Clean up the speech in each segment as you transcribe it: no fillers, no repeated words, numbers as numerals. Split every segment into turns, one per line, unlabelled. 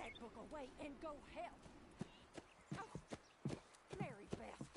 that book away and go help. Oh, Mary Beth.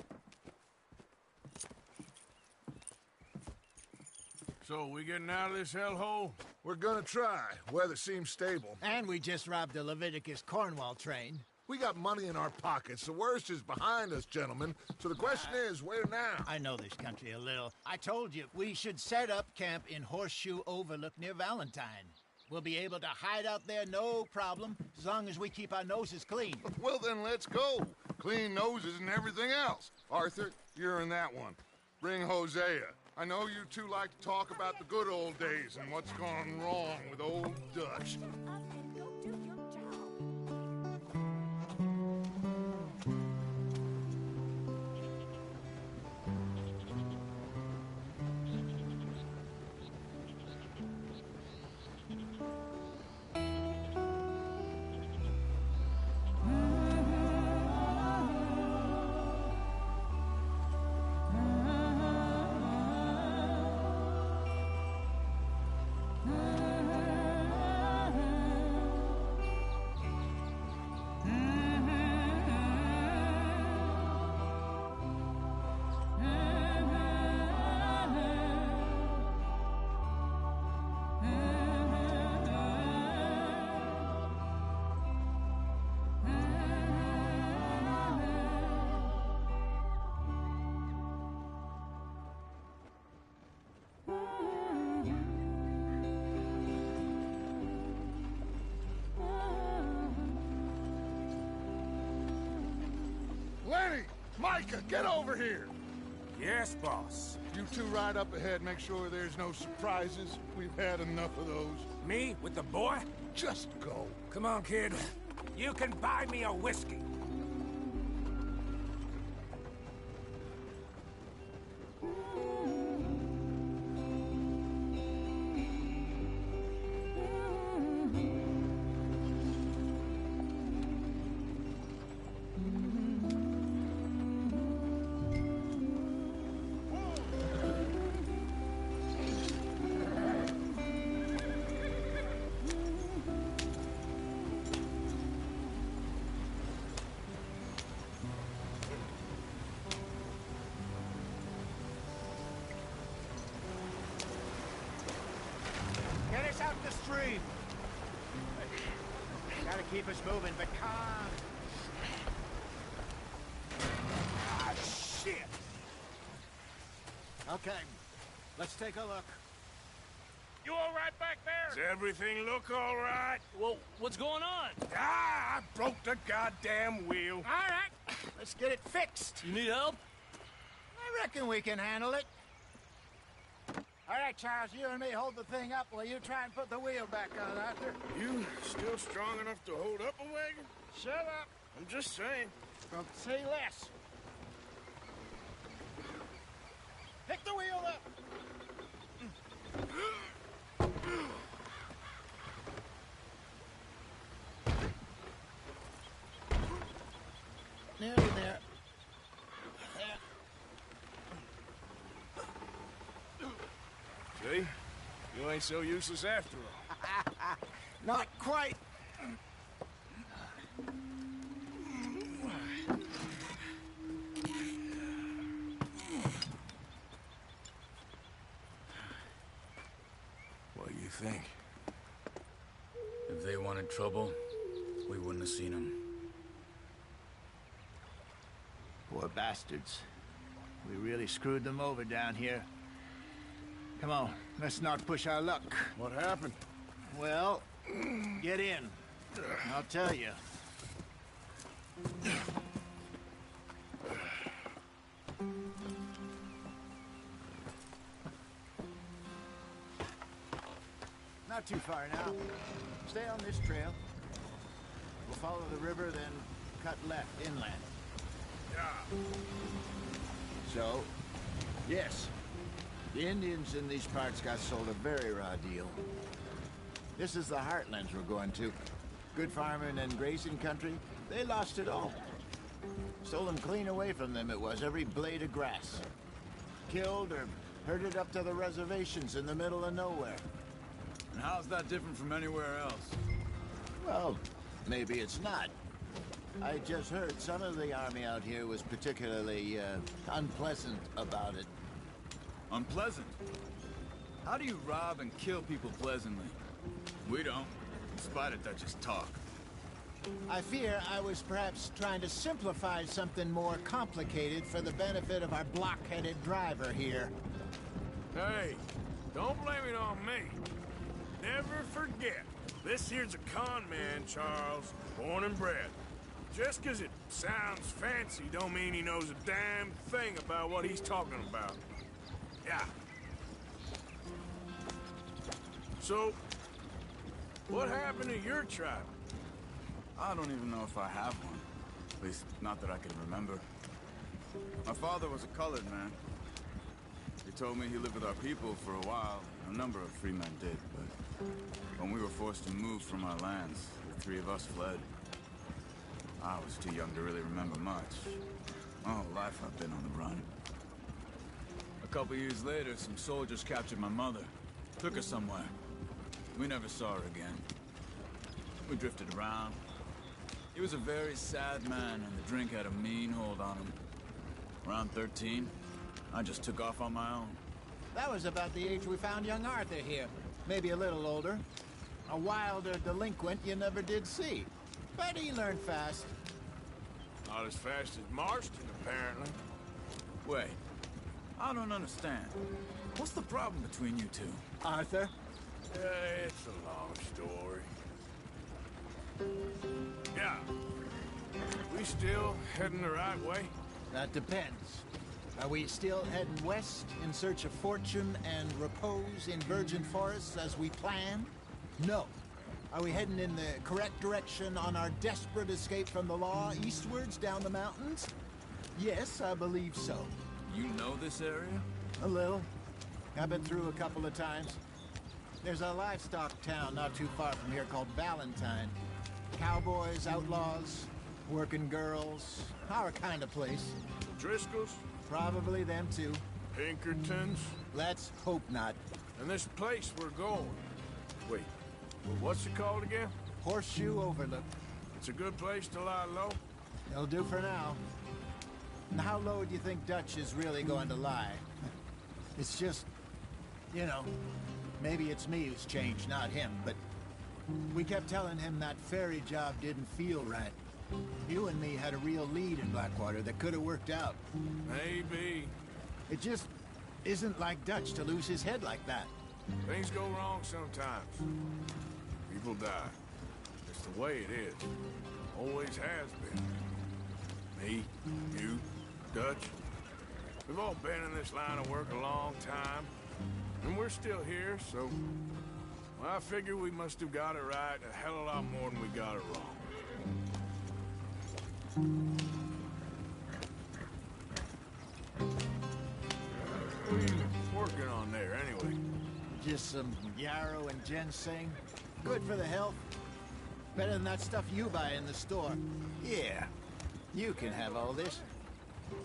So, we getting out of this hellhole?
We're gonna try. Weather seems stable.
And we just robbed the Leviticus Cornwall train.
We got money in our pockets. The worst is behind us, gentlemen. So the question is, where now?
I know this country a little. I told you, we should set up camp in Horseshoe Overlook near Valentine. We'll be able to hide out there no problem, as long as we keep our noses clean.
Well, then let's go. Clean noses and everything else. Arthur, you're in that one. Bring Hosea. I know you two like to talk about the good old days and what's gone wrong with old Dutch.
Up and go do your job.
Lenny! Micah, get over here!
Yes, boss.
You two ride up ahead, make sure there's no surprises. We've had enough of those.
Me? With the boy?
Just go.
Come on, kid. You can buy me a whiskey.
Get us out the stream. Gotta keep us moving, but calm.
Ah, shit!
Okay, let's take a look.
You all right back there?
Does everything look all right?
Well, what's going on?
Ah, I broke the goddamn wheel.
All right, let's get it fixed.
You need help?
I reckon we can handle it. All right, Charles, you and me hold the thing up while you try and put the wheel back on, Arthur.
You still strong enough to hold up a wagon?
Shut up.
I'm just saying.
Don't say less. Pick the wheel up. Nearly there.
See? You ain't so useless after all.
Not quite.
What do you think?
If they wanted trouble, we wouldn't have seen them.
Poor bastards. We really screwed them over down here. Come on, let's not push our luck.
What happened?
Well, get in. I'll tell you. Not too far now. Stay on this trail. We'll follow the river, then cut left inland. So, yes, the Indians in these parts got sold a very raw deal. This is the heartlands we're going to. Good farming and grazing country, they lost it all. Stolen clean away from them it was, every blade of grass. Killed or herded up to the reservations in the middle of nowhere.
And how's that different from anywhere else?
Well, maybe it's not. I just heard some of the army out here was particularly, unpleasant about it.
Unpleasant? How do you rob and kill people pleasantly? We don't, in spite of Dutch's talk.
I fear I was perhaps trying to simplify something more complicated for the benefit of our blockheaded driver here.
Hey, don't blame it on me. Never forget, this here's a con man, Charles, born and bred. Just 'cause it sounds fancy don't mean he knows a damn thing about what he's talking about. Yeah. So, what happened to your tribe?
I don't even know if I have one. At least, not that I can remember. My father was a colored man. He told me he lived with our people for a while. A number of free men did, but when we were forced to move from our lands, the three of us fled. I was too young to really remember much. My whole life I've been on the run. A couple years later, some soldiers captured my mother. Took her somewhere. We never saw her again. We drifted around. He was a very sad man, and the drink had a mean hold on him. Around 13, I just took off on my own.
That was about the age we found young Arthur here. Maybe a little older. A wilder delinquent you never did see. But he learned fast.
Not as fast as Marston, apparently.
Wait, I don't understand. What's the problem between you two?
Arthur?
It's a long story. Yeah. We still heading the right way?
That depends. Are we still heading west in search of fortune and repose in virgin forests as we planned? No. Are we heading in the correct direction on our desperate escape from the law eastwards down the mountains? Yes, I believe so.
You know this area?
A little. I've been through a couple of times. There's a livestock town not too far from here called Valentine. Cowboys, outlaws, working girls, our kind of place.
Driscoll's?
Probably them too.
Pinkertons?
Let's hope not.
And this place we're going. Wait, what's it called again?
Horseshoe Overlook.
It's a good place to lie low?
It'll do for now. And how low do you think Dutch is really going to lie? It's just, you know, maybe it's me who's changed, not him, but we kept telling him that ferry job didn't feel right. You and me had a real lead in Blackwater that could have worked out.
Maybe.
It just isn't like Dutch to lose his head like that.
Things go wrong sometimes. People die. It's the way it is. Always has been. Me, you, Dutch. We've all been in this line of work a long time. And we're still here, so... well, I figure we must have got it right a hell of a lot more than we got it wrong. What are you working on there, anyway?
Just some yarrow and ginseng. Good for the health. Better than that stuff you buy in the store. Yeah, you can have all this.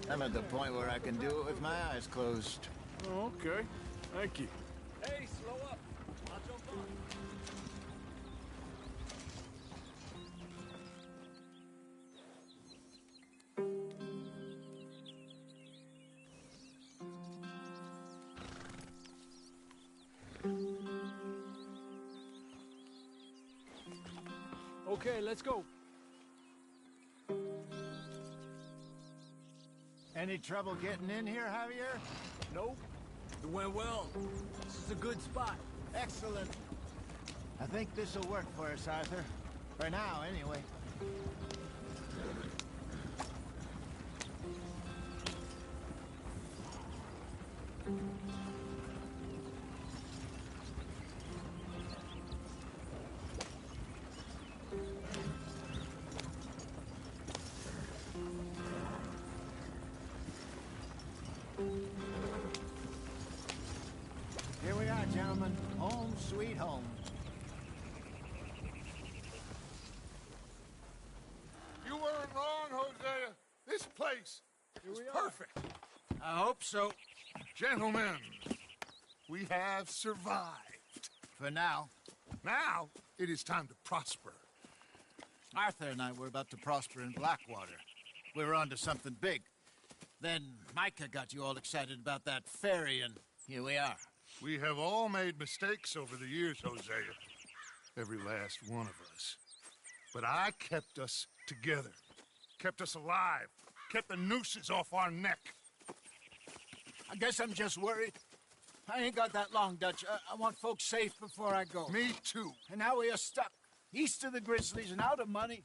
I'm at the point where I can do it with my eyes closed.
Oh, okay. Thank you.
Hey, slow up. I'll jump on.
Okay, let's go.
Any trouble getting in here, Javier?
Nope. It went well. This is a good spot.
Excellent. I think this'll work for us, Arthur. For now, anyway. Here we are, gentlemen. Home sweet home.
You weren't wrong, Hosea. This place is perfect.
I hope so.
Gentlemen, we have survived.
For now.
Now, it is time to prosper.
Arthur and I were about to prosper in Blackwater. We were onto something big. Then Micah got you all excited about that ferry, and here we are.
We have all made mistakes over the years, Hosea. Every last one of us. But I kept us together. Kept us alive. Kept the nooses off our neck.
I guess I'm just worried. I ain't got that long, Dutch. I want folks safe before I go.
Me too.
And now we are stuck, east of the Grizzlies and out of money,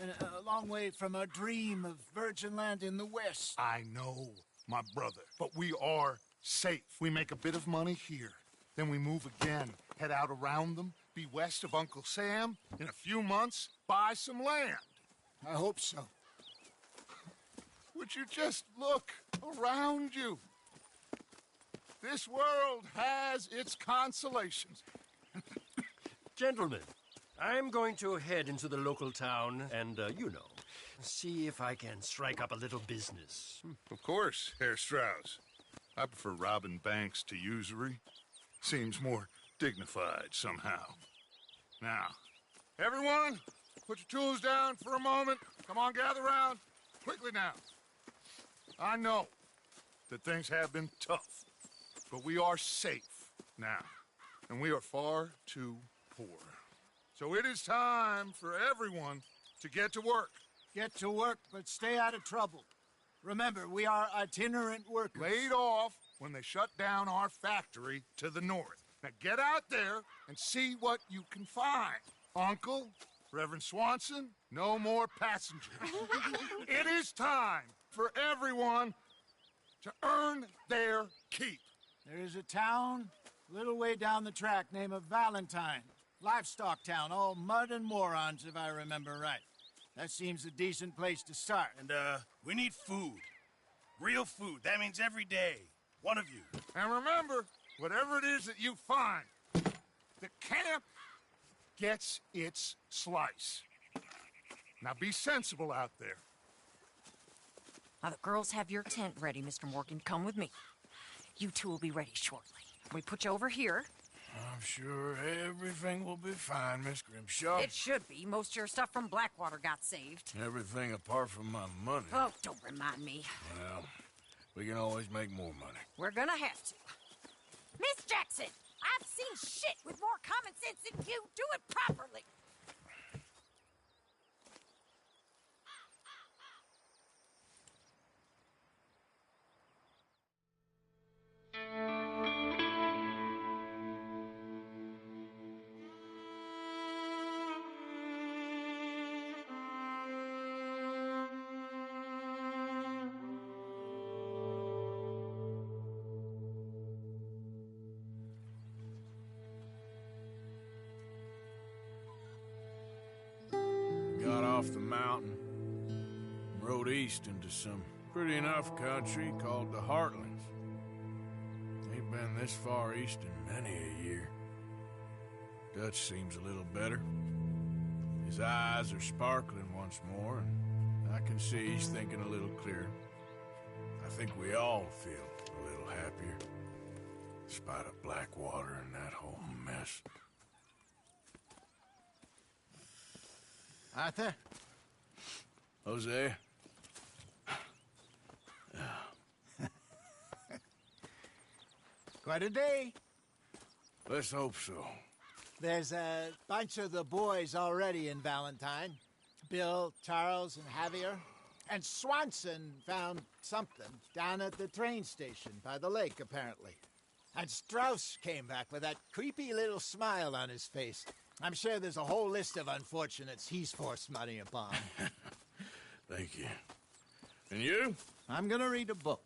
and a long way from our dream of virgin land in the west.
I know, my brother, but we are safe. We make a bit of money here, then we move again, head out around them, be west of Uncle Sam, in a few months, buy some land.
I hope so.
Would you just look around you? This world has its consolations.
Gentlemen, I'm going to head into the local town and, see if I can strike up a little business.
Of course, Herr Strauss. I prefer robbing banks to usury. Seems more dignified somehow. Now, everyone, put your tools down for a moment. Come on, gather round. Quickly now. I know that things have been tough, but we are safe now, and we are far too poor. So it is time for everyone to get to work.
Get to work, but stay out of trouble. Remember, we are itinerant workers.
Laid off when they shut down our factory to the north. Now get out there and see what you can find. Uncle, Reverend Swanson, no more passengers. It is time for everyone to earn their keep.
There is a town a little way down the track named Valentine. Livestock town, all mud and morons, if I remember right. That seems a decent place to start.
And, we need food. Real food. That means every day. One of you.
And remember, whatever it is that you find, the camp gets its slice. Now be sensible out there.
Now, the girls have your tent ready, Mr. Morgan. Come with me. You two will be ready shortly. We put you over here.
I'm sure everything will be fine, Miss Grimshaw.
It should be. Most of your stuff from Blackwater got saved.
Everything apart from my money.
Oh, don't remind me.
Well, we can always make more money.
We're gonna have to. Miss Jackson, I've seen shit with more common sense than you. Do it properly.
Got off the mountain, rode east into some pretty enough country called the Heartlands. Ain't been this far east in many a year. Dutch seems a little better. His eyes are sparkling once more, and I can see he's thinking a little clearer. I think we all feel a little happier, in spite of Blackwater and that whole mess.
Arthur?
Hosea?
Quite a day.
Let's hope so.
There's a bunch of the boys already in Valentine. Bill, Charles, and Javier. And Swanson found something down at the train station by the lake, apparently. And Strauss came back with that creepy little smile on his face. I'm sure there's a whole list of unfortunates he's forced money upon.
Thank you. And you?
I'm gonna read a book.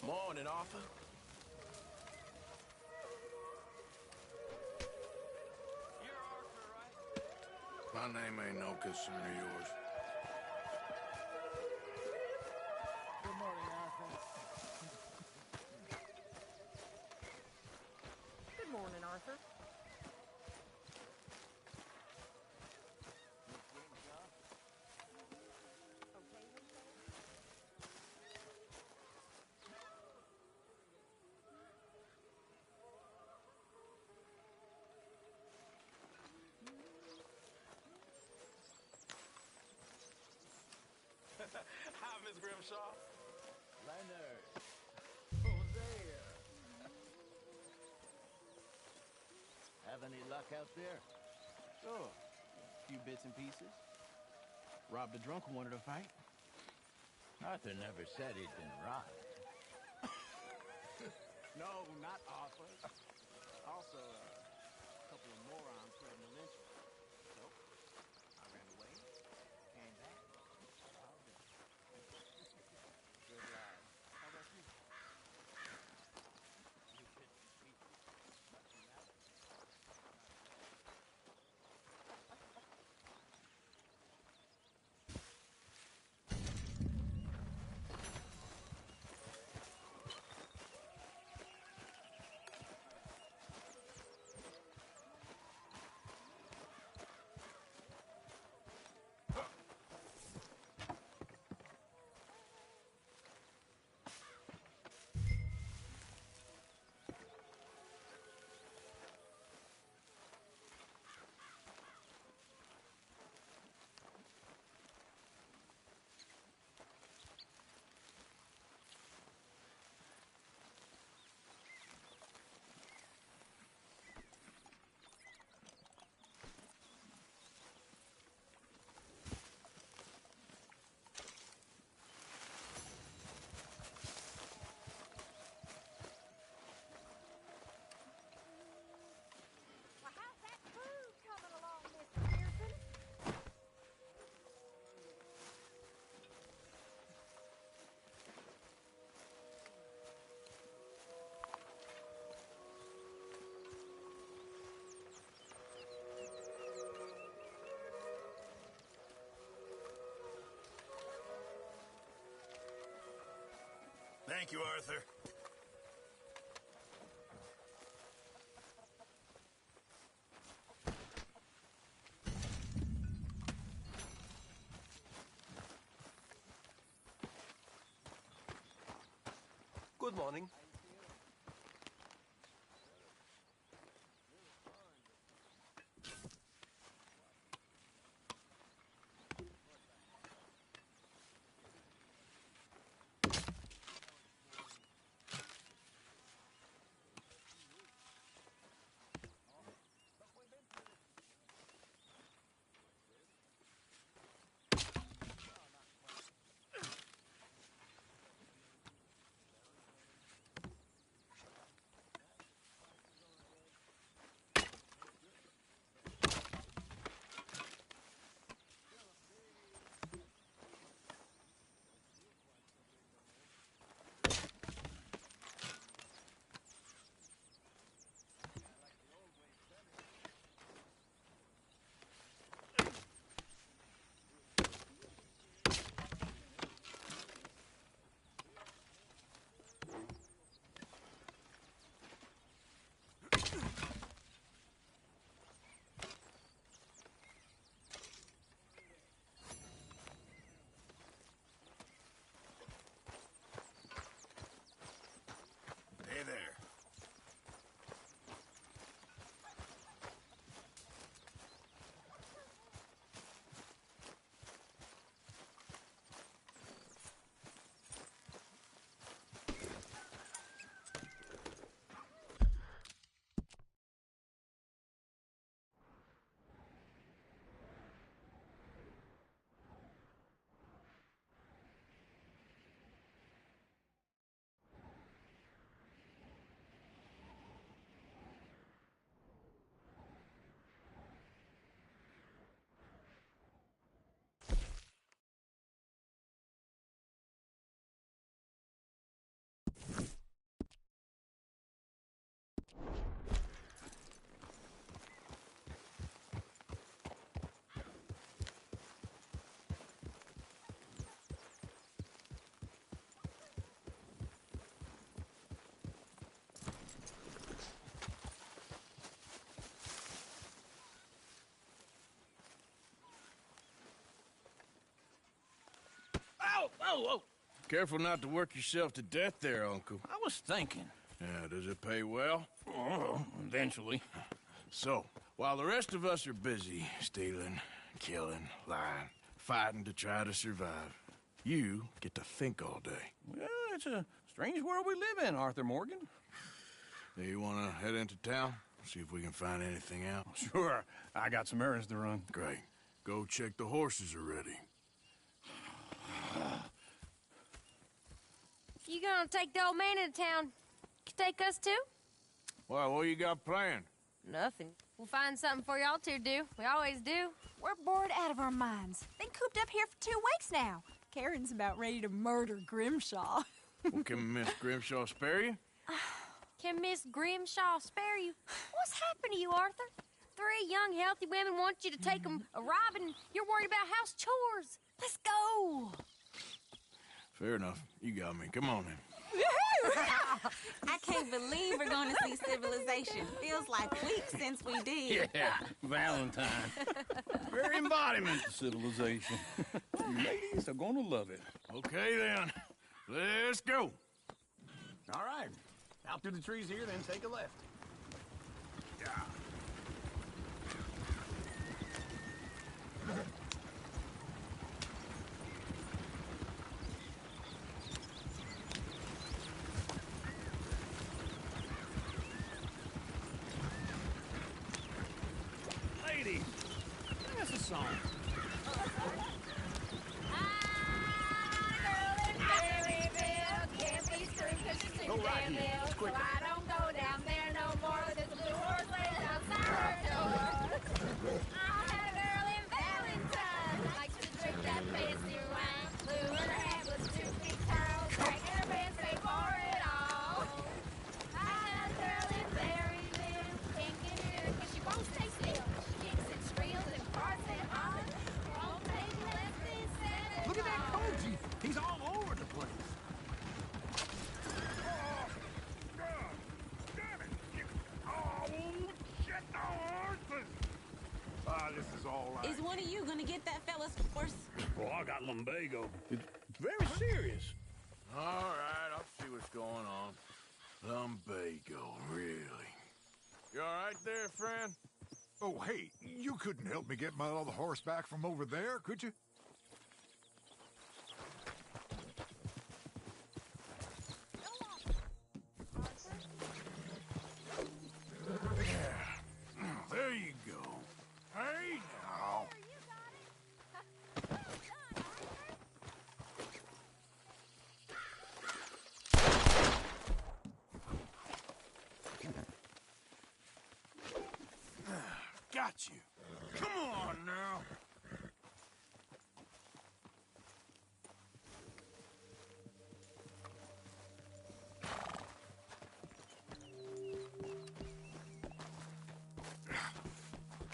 Morning, Arthur.
You're Arthur, right?
My name ain't no concern of yours.
Good morning, Arthur.
Good morning, Arthur.
Hi, Miss Grimshaw.
Leonard. Hosea. Have any luck out there?
Sure. A few bits and pieces. Robbed a drunk who wanted to fight.
Arthur never said he'd been robbed.
No, not Arthur. Also, a couple of morons threatened to lynch me. So, I ran away, came back, all dead. Good life. How about you? You bits and pieces. Nothing matters.
Well, how's that food coming along, Mr. Pearson?
Thank you, Arthur.
Good morning.
Ow! Oh, oh!
Careful not to work yourself to death there, Uncle.
I was thinking.
Yeah, does it pay well?
Oh, eventually.
So, while the rest of us are busy stealing, killing, lying, fighting to try to survive, you get to think all day.
Well, it's a strange world we live in, Arthur Morgan.
Hey, you want to head into town? See if we can find anything out?
Sure. I got some errands to run.
Great. Go check the horses are ready.
If you gonna take the old man into town, you take us too?
Well, what you got planned?
Nothing. We'll find something for y'all to do. We always do.
We're bored out of our minds. Been cooped up here for 2 weeks now. Karen's about ready to murder Grimshaw.
Well, can Miss Grimshaw spare you?
Can Miss Grimshaw spare you? What's happened to you, Arthur? 3 young, healthy women want you to take them a robbing, and you're worried about house chores. Let's go.
Fair enough. You got me. Come on, then.
I can't believe we're going to see civilization. Feels like weeks since we did.
Yeah, Valentine. Very embodiment of civilization. Ladies are gonna love it.
Okay, then. Let's go.
All right. Out through the trees here, then take a left. Yeah. Lady, sing us a song. Go right here. Quick.
I don't go down there no more. There's a blue horse laying outside her door. I had a girl in Valentine. Likes to drink that fancy wine. Blue in her head was 2 feet tall. Dragging her pants, paid for it all. I had a girl in Berryville. Can't get her 'cause she won't stay still. She kicks and squeals and farts and hollers. Won't take less than 7
Look at that
hours.
Koji. He's all over the place.
This is all right.
Is one of you going to get that fella's horse?
Well, I got lumbago. It's very serious.
All right, I'll see what's going on. Lumbago, really? You all right there, friend?
Oh, hey, you couldn't help me get my other horse back from over there, could you?
There you go. Hey, now.
Got you.
Come on now.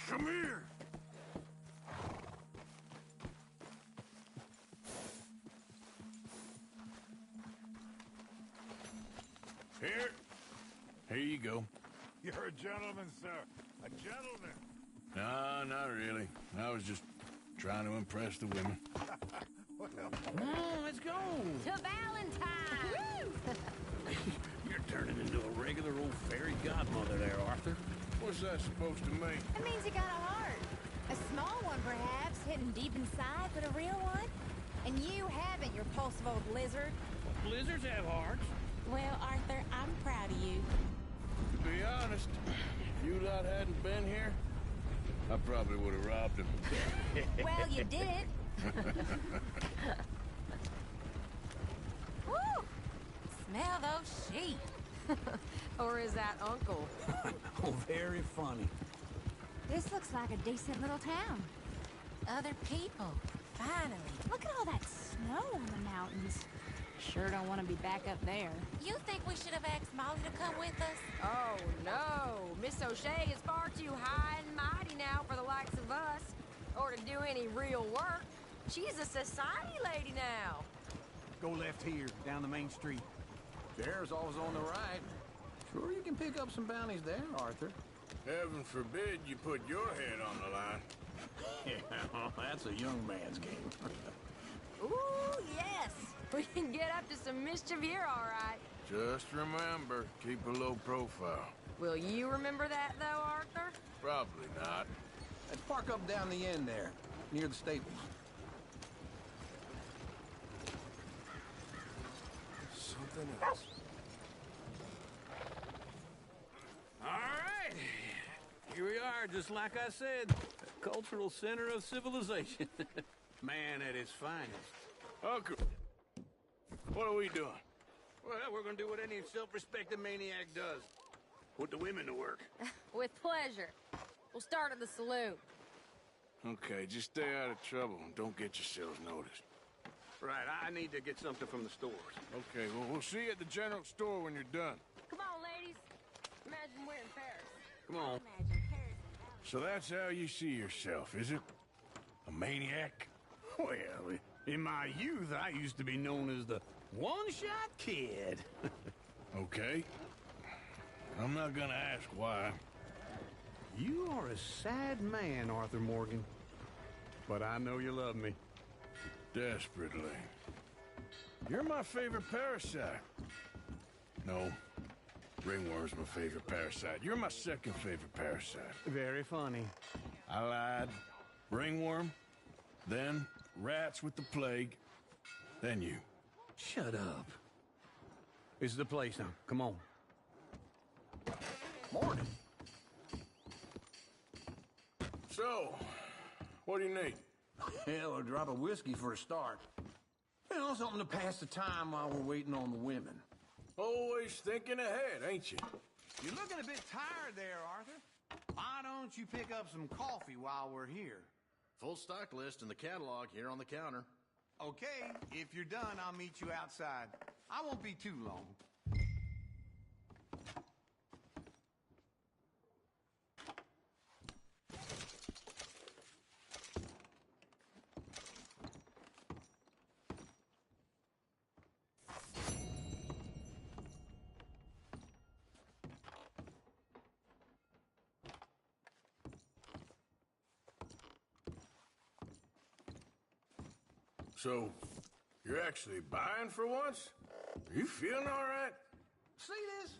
Come here. Here you go.
You're a gentleman, sir. A gentleman.
No, not really. I was just trying to impress the women.
Let's go.
To Valentine.
You're turning into a regular old fairy godmother there, Arthur.
What's that supposed to mean?
It means you got a heart. A small one, perhaps, hidden deep inside, but a real one. And you haven't, you repulsive old lizard.
Blizzards have hearts.
Well, Arthur, I'm proud of you.
To be honest, if you lot hadn't been here, I probably would have robbed him.
Well, you did it. Woo! Smell those sheep.
Or is that Uncle?
Oh, very funny.
This looks like a decent little town. Other people, finally. Look at all that snow on the mountains. Sure don't want to be back up there.
You think we should have asked Molly to come with us?
Oh, no. Miss O'Shea is far too high and mighty now for the likes of us, or to do any real work. She's a society lady now.
Go left here, down the main street.
Sheriff's always on the right. Sure you can pick up some bounties there, Arthur.
Heaven forbid you put your head on the line.
Yeah, that's a young man's game.
Ooh, yes. We can get up to some mischief here, all right.
Just remember, keep a low profile.
Will you remember that, though, Arthur?
Probably not.
Let's park up down the end there, near the stables.
Something else.
All right. Here we are, just like I said. The cultural center of civilization. Man at his finest.
Uncle, what are we doing?
Well, we're gonna do what any self-respecting maniac does. Put the women to work.
With pleasure. We'll start at the saloon.
Okay, just stay out of trouble and don't get yourselves noticed.
Right, I need to get something from the stores.
Okay, well, we'll see you at the general store when you're done.
Come on, ladies. Imagine we're in Paris.
Come on.
Imagine Paris.
So that's how you see yourself, is it? A maniac?
Well, in my youth, I used to be known as the one-shot kid.
Okay. I'm not gonna ask why.
You are a sad man, Arthur Morgan. But I know you love me.
Desperately. You're my favorite parasite. No. Ringworm's my favorite parasite. You're my second favorite parasite.
Very funny.
I lied. Ringworm, then rats with the plague, then you.
Shut up. This is the place now. Come on.
Morning.
So, what do you need?
Hell, a drop of whiskey for a start. You know, something to pass the time while we're waiting on the women.
Always thinking ahead, ain't you?
You're looking a bit tired there, Arthur. Why don't you pick up some coffee while we're here?
Full stock list in the catalog here on the counter.
Okay, if you're done, I'll meet you outside. I won't be too long.
So, you're actually buying for once? Are you feeling all right?
See this?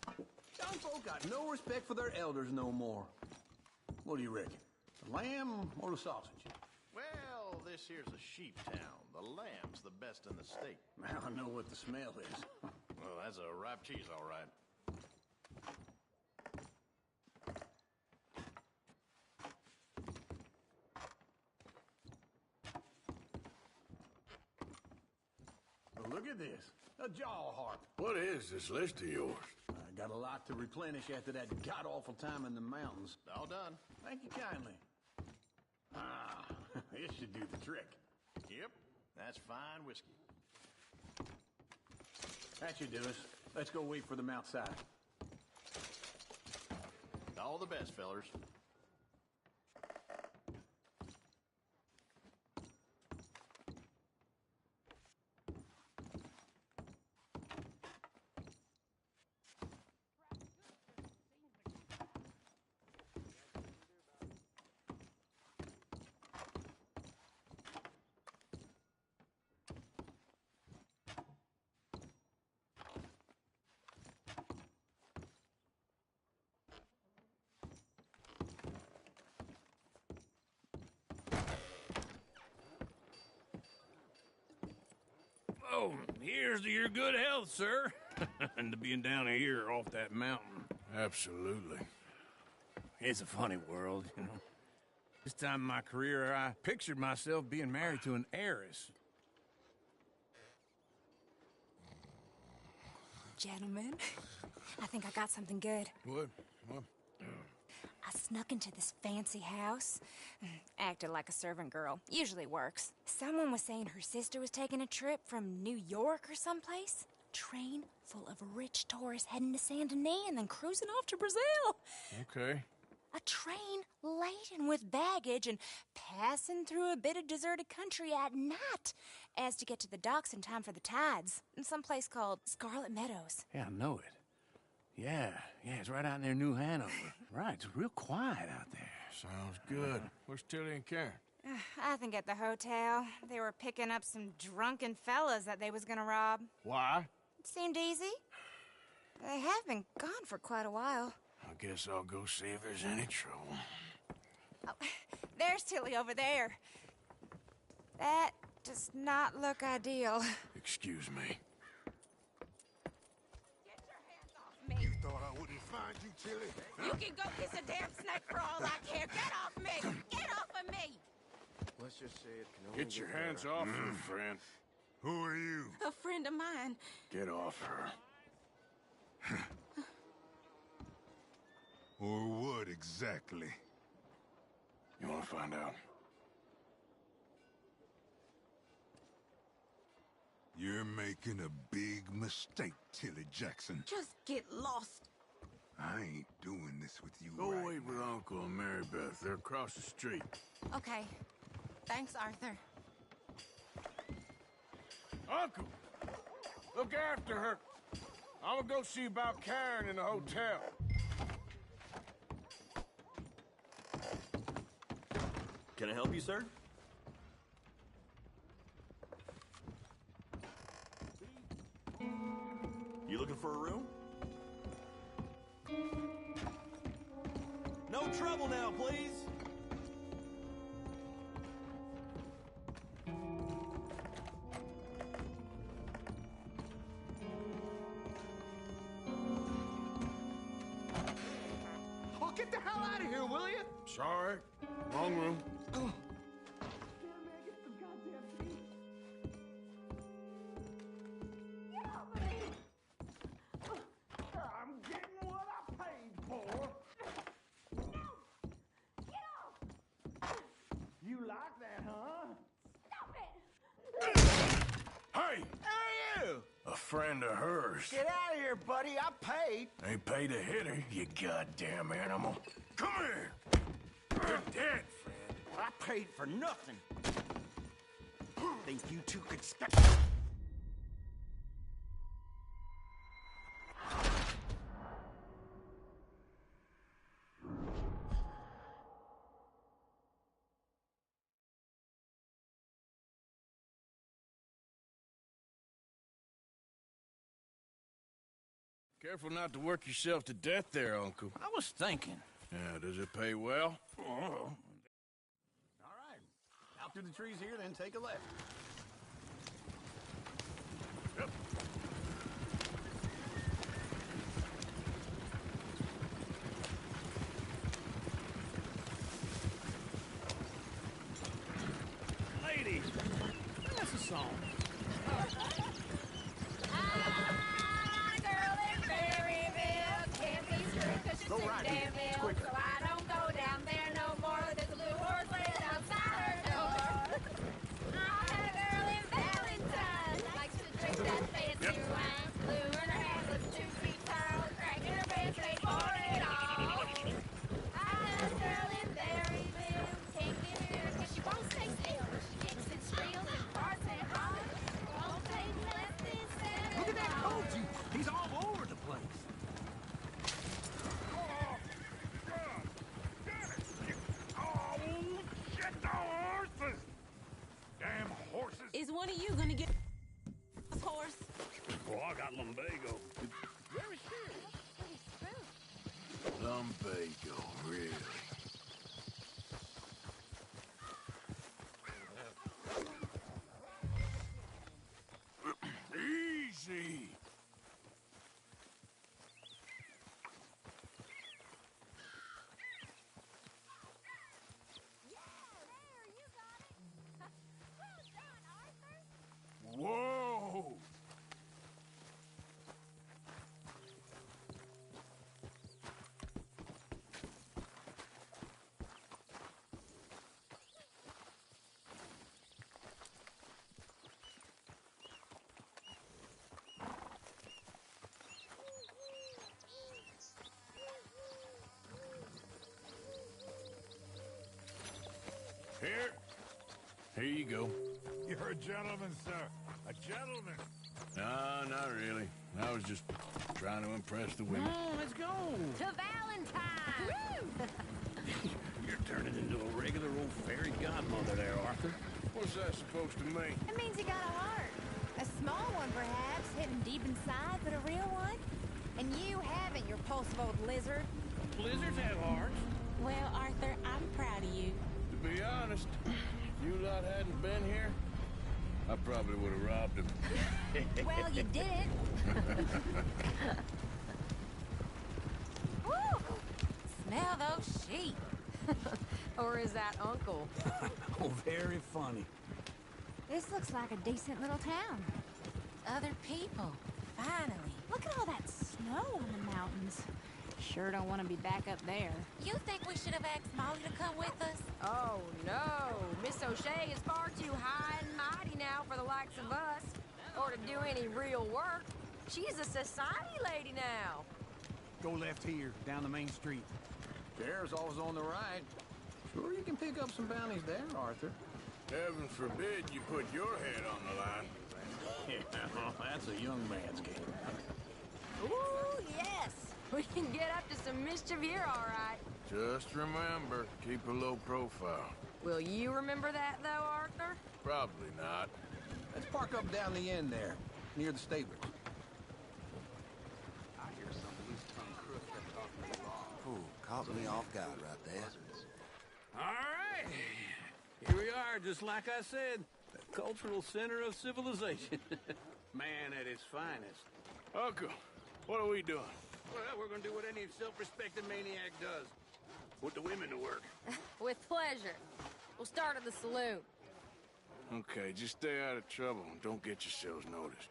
Young folk got no respect for their elders no more. What do you reckon? The lamb or the sausage?
Well, this here's a sheep town. The lamb's the best in the state.
Now I know what the smell is.
Well, that's a ripe cheese, all right.
Well, look at this. A jaw harp.
What is this list of yours?
I got a lot to replenish after that god-awful time in the mountains.
All done.
Thank you kindly. Ah, this should do the trick.
Yep, that's fine whiskey.
That should do us. Let's go wait for them outside.
All the best, fellers.
Oh, here's to your good health, sir. And to being down here off that mountain.
Absolutely.
It's a funny world, you know. This time in my career, I pictured myself being married to an heiress.
Gentlemen, I think I got something good.
What? What?
I
snuck into this fancy house. Acted like a servant girl. Usually works. Someone was saying her sister was taking a trip from New York or someplace. Train full of rich tourists heading to Saint Denis and then cruising off to Brazil.
Okay.
A train laden with baggage and passing through a bit of deserted country at night as to get to the docks in time for the tides in some place called Scarlet Meadows.
Yeah, I know it. Yeah, it's right out near New Hanover. Right, it's real quiet out there.
Sounds good. Where's Tilly and Karen?
I think at the hotel. They were picking up some drunken fellas that they was gonna rob.
Why?
It seemed easy. They have been gone for quite a while.
I guess I'll go see if there's any trouble.
Oh, there's Tilly over there. That does not look ideal.
Excuse me.
Get your hands off me.
You thought I wouldn't find you, Tilly?
You can go kiss a damn snake for all I care. Get off me! Get off of me!
Let's just say it can only
Get your hands off her, friend.
Who are you?
A friend of mine.
Get off her.
Or what exactly?
You want to find out?
You're making a big mistake, Tilly Jackson.
Just get lost.
I ain't doing this with you
Go
right
wait with Uncle and Mary Beth. They're across the street.
Okay. Thanks, Arthur.
Uncle! Look after her. I'm gonna go see about Karen in the hotel.
Can I help you, sir? You looking for a room? No trouble now, please.
Oh, get the hell out of here, will you?
Sorry. Wrong room.
I'm getting what I paid for. No! Get off! You like that, huh?
Stop it!
Hey!
Hey, you!
A friend of hers.
Get out of here, buddy. I paid.
Ain't paid to hit her, you goddamn animal. Come here! You're dead, friend.
I paid for nothing. Think you two could step...
Careful not to work yourself to death there, Uncle.
I was thinking.
Yeah, does it pay well?
Oh.
All right. Out through the trees here, then take a left.
Yep.
Ladies, that's a song.
Go right here. It's quicker.
So I don't go down there no more. There's a blue horse laying outside her door. I had a girl in Valentine. Likes to drink that fancy wine. Blue in her hair looks 2 feet tall. Cracking her pants, ain't for it all. I had a girl in Berryville. Can't get her cause she won't stay still. She kicks and squeals and farts and hollers. Won't take less than 7
Look at that
hours.
coat. He's all over the place.
Damn horses!
Is one of you gonna get a horse?
Oh, I got lumbago.
Lumbago, really? Easy! Whoa! Here you go.
You're a gentleman, sir. A gentleman.
No, not really. I was just trying to impress the women.
Let's go.
To Valentine!
You're turning into a regular old fairy godmother there, Arthur.
What's that supposed to mean?
It means you got a heart. A small one, perhaps, hidden deep inside, but a real one. And you haven't, you repulsive old lizard.
Blizzards have hearts.
Well, Arthur, I'm proud of you.
To be honest, if you lot hadn't been here, I probably would have robbed him.
Well, you didn't. Woo! Smell those sheep.
Or is that Uncle?
Oh, very funny.
This looks like a decent little town. Other people, finally. Look at all that snow on the mountains.
Sure don't want to be back up there.
You think we should have asked Molly to come with us?
Oh, no. Miss O'Shea is far too high and mighty now for the likes of us. Or to do any real work. She's a society lady now.
Go left here, down the main street. There's always on the right. Sure you can pick up some bounties there, Arthur.
Heaven forbid you put your head on the line.
Yeah, well, that's a young man's game.
Ooh, yes. We can get up to some mischief here, all right.
Just remember, keep a low profile.
Will you remember that, though, Arthur?
Probably not.
Let's park up down the end there, near the stables.
I hear some loose-tongued crook that talk to the law.
Ooh, caught me off guard right there.
All right. Here we are, just like I said. The cultural center of civilization. Man at its finest.
Uncle, what are we doing?
Well, we're gonna do what any self-respecting maniac does. Put the women to work.
With pleasure. We'll start at the saloon.
Okay, just stay out of trouble and don't get yourselves noticed.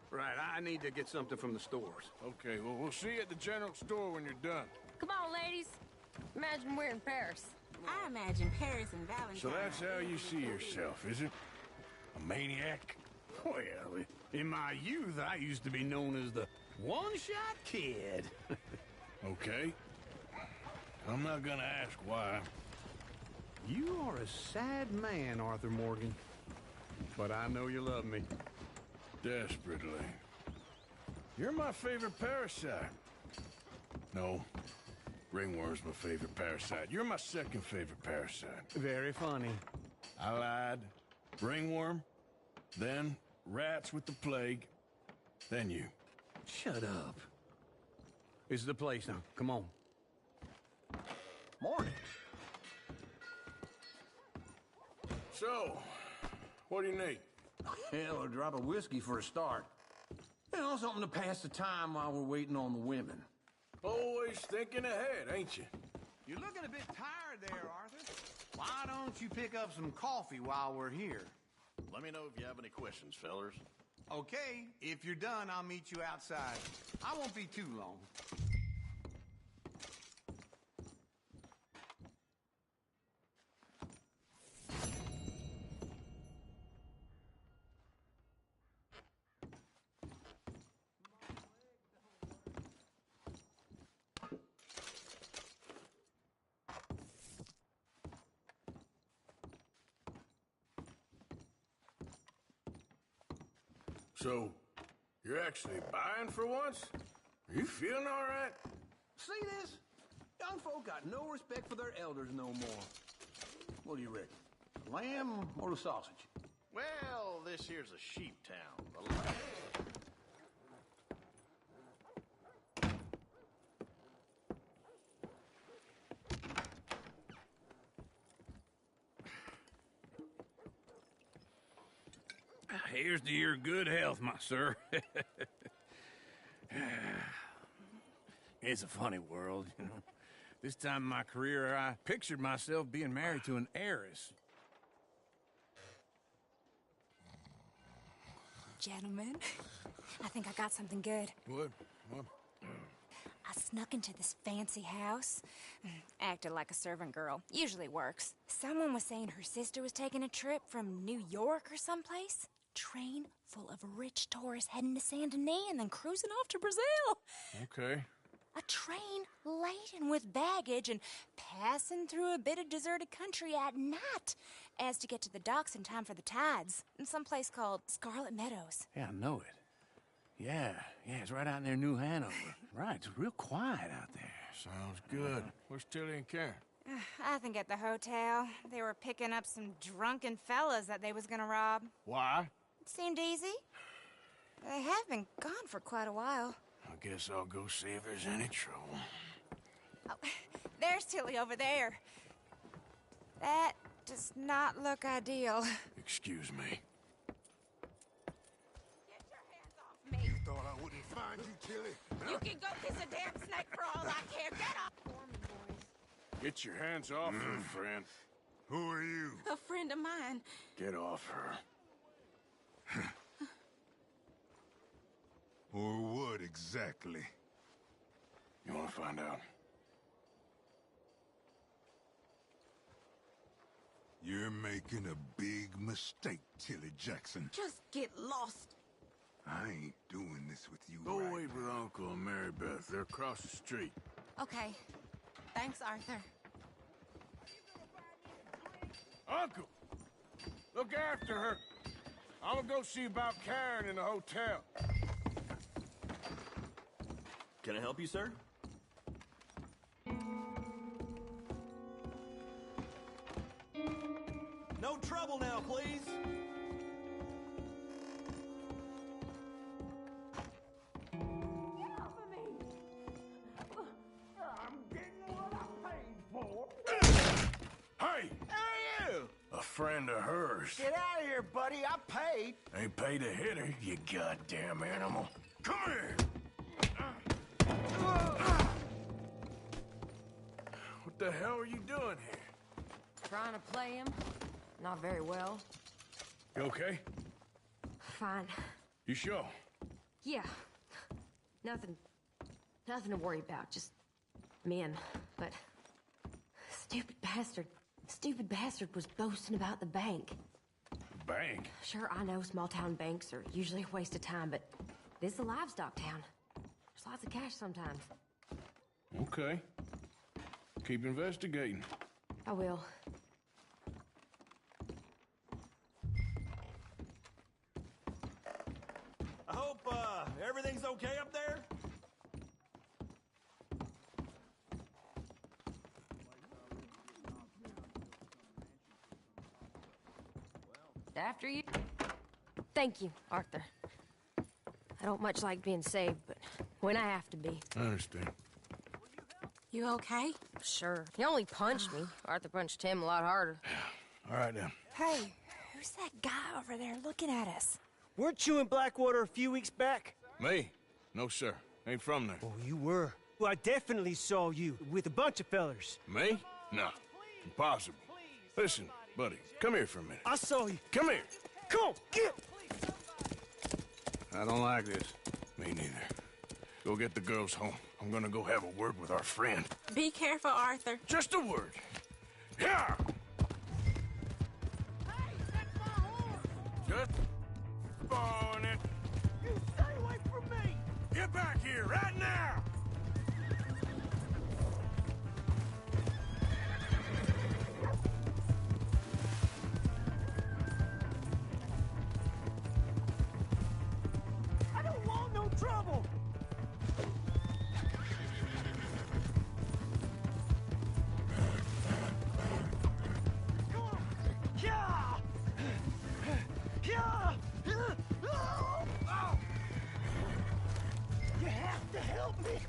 Right, I need to get something from the stores.
Okay, well, we'll see you at the general store when you're done.
Come on, ladies. Imagine we're in Paris.
I imagine Paris and Valentine.
So that's how you see yourself, is it? A maniac?
Well, in my youth, I used to be known as the one-shot kid.
Okay. I'm not gonna ask why.
You are a sad man, Arthur Morgan. But I know you love me.
Desperately. You're my favorite parasite. No. Ringworm's my favorite parasite. You're my second favorite parasite.
Very funny.
I lied. Ringworm, then rats with the plague, then you.
Shut up. This is the place now. Come on. Morning.
So, what do you need?
Hell, a drop of whiskey for a start. You know, something to pass the time while we're waiting on the women.
Always thinking ahead, ain't you?
You're looking a bit tired there, Arthur. Why don't you pick up some coffee while we're here?
Let me know if you have any questions, fellers.
Okay, if you're done, I'll meet you outside. I won't be too long.
So, you're actually buying for once? Are you feeling all right?
See this? Young folk got no respect for their elders no more. What do you reckon? The lamb or the sausage?
Well, this here's a sheep town. The lamb.
Here's to your good health, my sir. It's a funny world, you know. This time in my career, I pictured myself being married to an heiress.
Gentlemen, I think I got something good.
What?
I snuck into this fancy house. Acted like a servant girl. Usually works. Someone was saying her sister was taking a trip from New York or someplace. Train full of rich tourists heading to Saint Denis and then cruising off to Brazil.
Okay.
A train laden with baggage and passing through a bit of deserted country at night. as to get to the docks in time for the tides, in some place called Scarlet Meadows.
Yeah, I know it. Yeah, it's right out near New Hanover. Right, it's real quiet out there.
Sounds good. Where's Tilly and Karen?
I think at the hotel. They were picking up some drunken fellas that they was gonna rob.
Why?
It seemed easy. They have been gone for quite a while.
I guess I'll go see if there's any trouble.
Oh, there's Tilly over there. That does not look ideal.
Excuse me.
Get your hands off me!
You thought I wouldn't find you, Tilly?
You can go kiss a damn snake for all I care. Get off!
Get your hands off her, friend.
Who are you?
A friend of mine.
Get off her.
Or what exactly?
You want to find out?
You're making a big mistake, Tilly Jackson.
Just get lost.
I ain't doing this with you.
Go
right
wait with Uncle and Mary Beth. They're across the street.
Okay. Thanks, Arthur.
Uncle! Look after her. I'm gonna go see about Karen in the hotel.
Can I help you, sir? No trouble now, please.
Hey!
Hey, you!
A friend of hers.
Get out of here, buddy. I paid.
Ain't paid to hit her, you goddamn animal. Come here! What the hell are you doing here?
Trying to play him. Not very well.
You okay?
Fine.
You sure?
Yeah. Nothing to worry about. Just men. But stupid bastard was boasting about the bank.
Bank?
Sure, I know small town banks are usually a waste of time, but this is a livestock town. There's lots of cash sometimes.
Okay. Keep investigating.
I will.
I hope, everything's okay up there?
After you. Thank you, Arthur. I don't much like being saved, but when I have to be.
I understand.
You okay?
Sure. He only punched me. Arthur punched him a lot harder.
All right, then.
Hey, who's that guy over there looking at us?
Weren't you in Blackwater a few weeks back?
Me? No, sir. Ain't from there.
Oh, you were. Well, I definitely saw you with a bunch of fellers.
Me? No. Impossible. Listen, buddy, come here for a minute.
I saw you.
Come here.
Come on, get!
I don't like this. Me neither. Go get the girls home. I'm gonna go have a word with our friend.
Be careful, Arthur.
Just a word. Yeah! Just on it.
You stay away from me!
Get back here right now!
I don't want no trouble! Come on! Yeah! Yeah! You have to help me!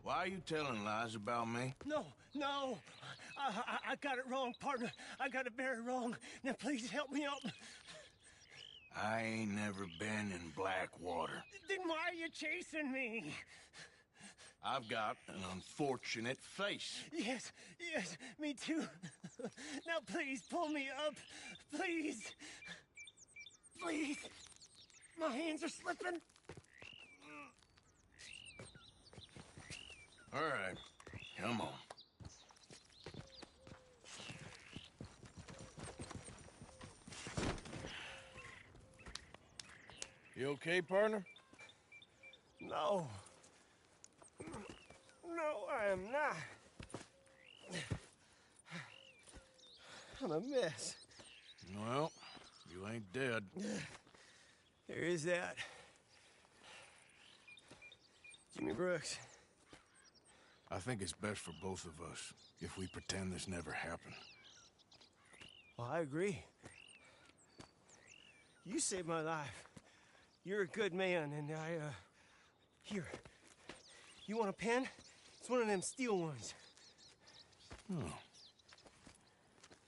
Why are you telling lies about me?
No! I got it wrong, partner. I got it very wrong. Now please help me out.
I ain't never been in Blackwater.
Then why are you chasing me?
I've got an unfortunate face.
Yes, me too. Now please pull me up. Please. Please. My hands are slipping.
All right, come on. You okay, partner?
No. no, I am not. I'm a mess.
Well, you ain't dead.
There is that. Jimmy Brooks.
I think it's best for both of us if we pretend this never happened.
Well, I agree. You saved my life. You're a good man, and here. You want a pen? It's one of them steel ones.
Oh.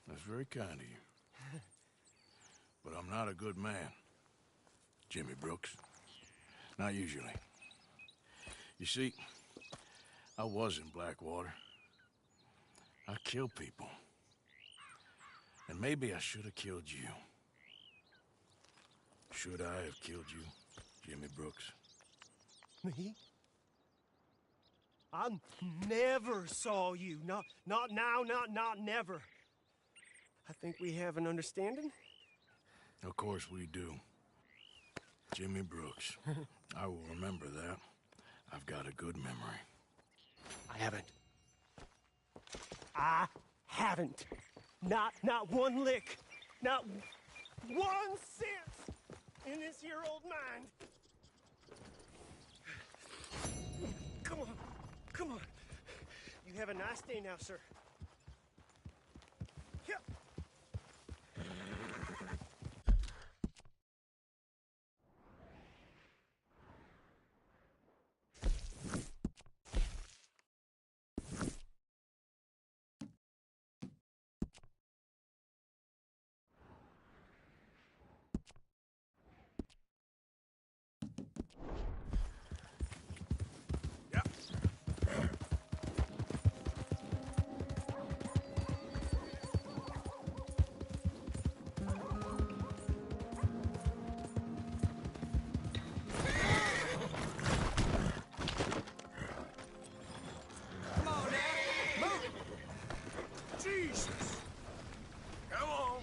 That's very kind of you. But I'm not a good man, Jimmy Brooks. Not usually. You see, I was in Blackwater. I killed people. And maybe I should have killed you. Should I have killed you, Jimmy Brooks?
Me? I never saw you. Not now, not never. I think we have an understanding.
Of course we do. Jimmy Brooks. I will remember that. I've got a good memory.
I haven't. Not one lick. Not 1 cent in this here old mind. Come on. You have a nice day now, sir. Yep.
Jesus! Come on!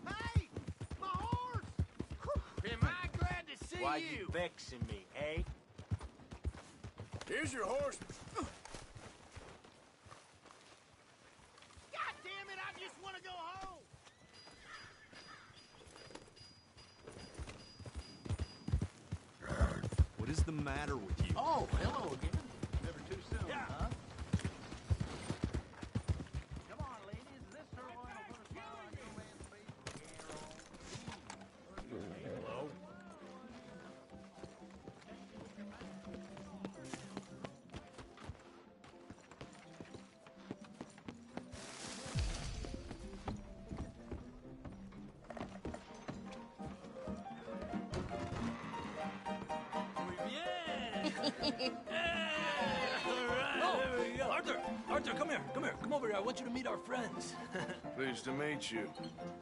Hey! My horse! Am I glad to see
Why you vexing me, eh?
Here's your horse.
God damn it, I just want to go home!
What is the matter with you?
Oh, hello again. Never too soon, huh? Come on, ladies. This sirloin will put a smile on your man's face.
Hello?
Arthur, come here. Come over here. I want you to meet our friends.
Pleased to meet you.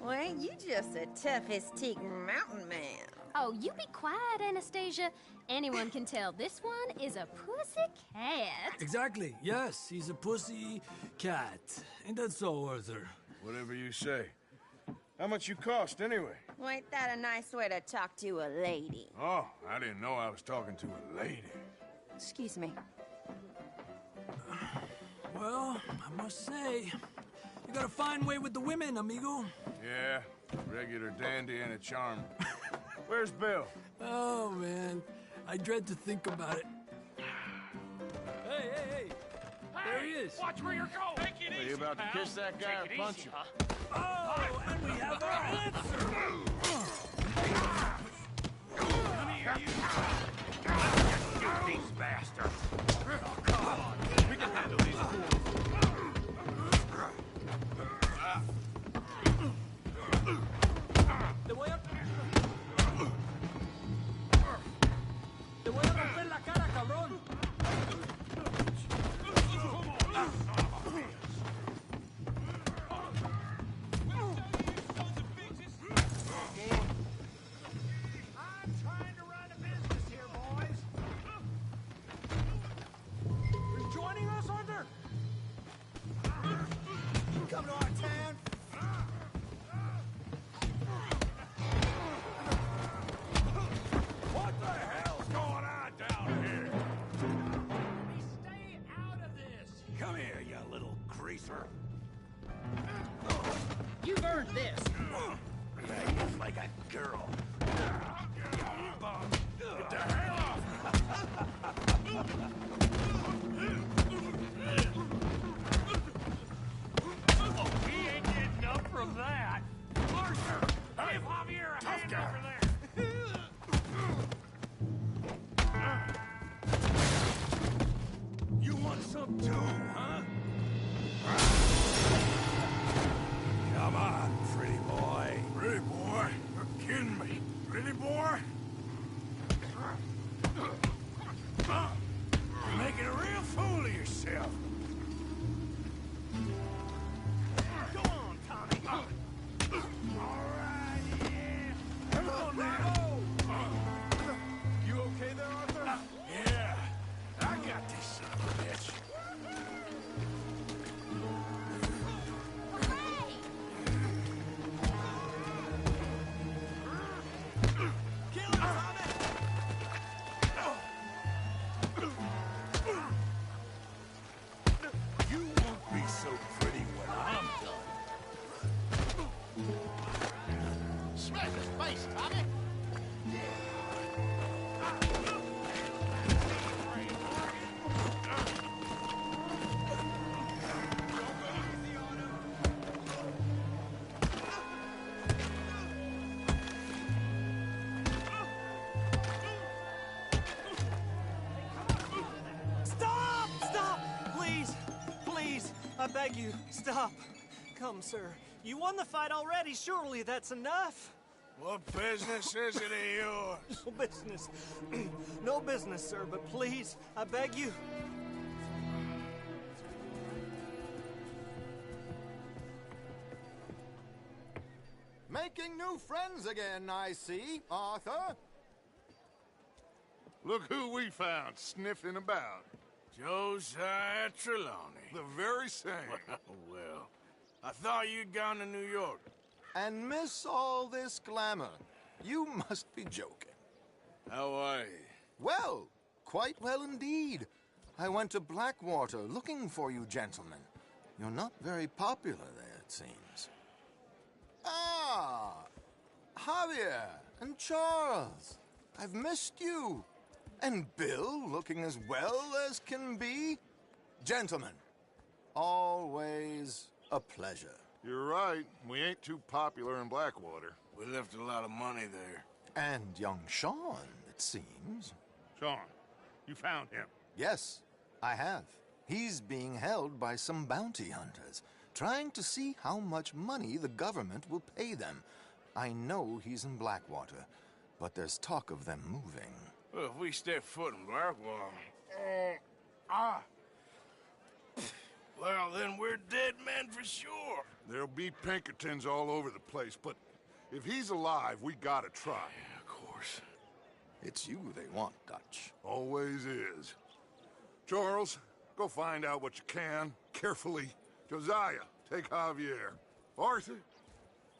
Well, ain't you just a tough-as-teak mountain man?
Oh, you be quiet, Anastasia. Anyone can tell this one is a pussy cat.
Exactly. Yes, he's a pussy cat. Ain't that so, Arthur?
Whatever you say. How much you cost, anyway?
Well, ain't that a nice way to talk to a lady?
Oh, I didn't know I was talking to a lady.
Excuse me.
Well, I must say, you got a fine way with the women, amigo.
Yeah, regular dandy and a charm. Where's Bill?
Oh, man. I dread to think about it. Hey! There he is.
Watch where you're going. Take it
Are
easy,
you about to
pal.
kiss that guy
Take
or
it
punch
easy,
him?
huh?
Oh, and we have our answer.
Come here, you. Shoot these bastards. Oh, come on. We can handle these fools.
Te voy a romper la cara, cabrón.
I'm trying to run a business here, boys.
racer.
You've earned this.
Behave like a girl. Get the hell off! He ain't getting up from that. Arthur, give Javier a hand over there. You want some too, huh? Come on, pretty boy.
Pretty boy? You're kidding me. Pretty boy?
You're making a real fool of yourself. Go on, Tommy. All right, yeah. Come on now. You okay there, Arthur?
Yeah. I got this son of a bitch.
Kill him, Tommy!
You won't be so pretty when I'm done.
Smash his face, Tommy!
Stop! Stop! Please! Please! I beg you, stop. Come, sir. You won the fight already. Surely that's enough.
What business is it of yours?
No business. No business, sir, but please, I beg you.
Making new friends again, I see, Arthur.
Look who we found sniffing about.
Josiah Trelawney.
The very same.
Well, I thought you'd gone to New York.
And miss all this glamour. You must be joking.
How are you?
Well, quite well indeed. I went to Blackwater looking for you gentlemen. You're not very popular there, it seems. Ah! Javier and Charles. I've missed you. And Bill looking as well as can be. Gentlemen, always a pleasure.
You're right. We ain't too popular in Blackwater.
We left a lot of money there.
And young Sean, it seems.
Sean, you found him.
Yes, I have. He's being held by some bounty hunters, trying to see how much money the government will pay them. I know he's in Blackwater, but there's talk of them moving.
Well, if we step foot in Blackwater... Well, then we're dead men for sure.
There'll be Pinkertons all over the place, but if he's alive, we gotta try.
Yeah, of course.
It's you they want, Dutch.
Always is. Charles, go find out what you can, carefully. Josiah, take Javier. Arthur,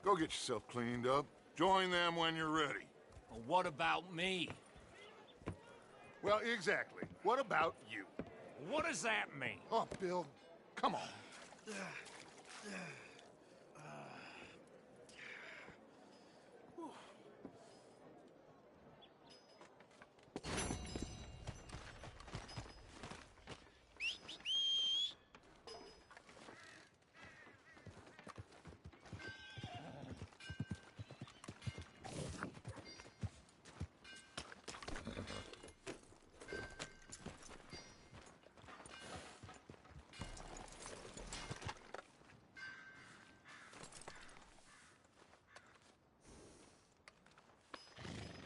go get yourself cleaned up. Join them when you're ready.
Well, what about me?
Well, exactly. What about you?
What does that mean?
Oh, Bill, come on.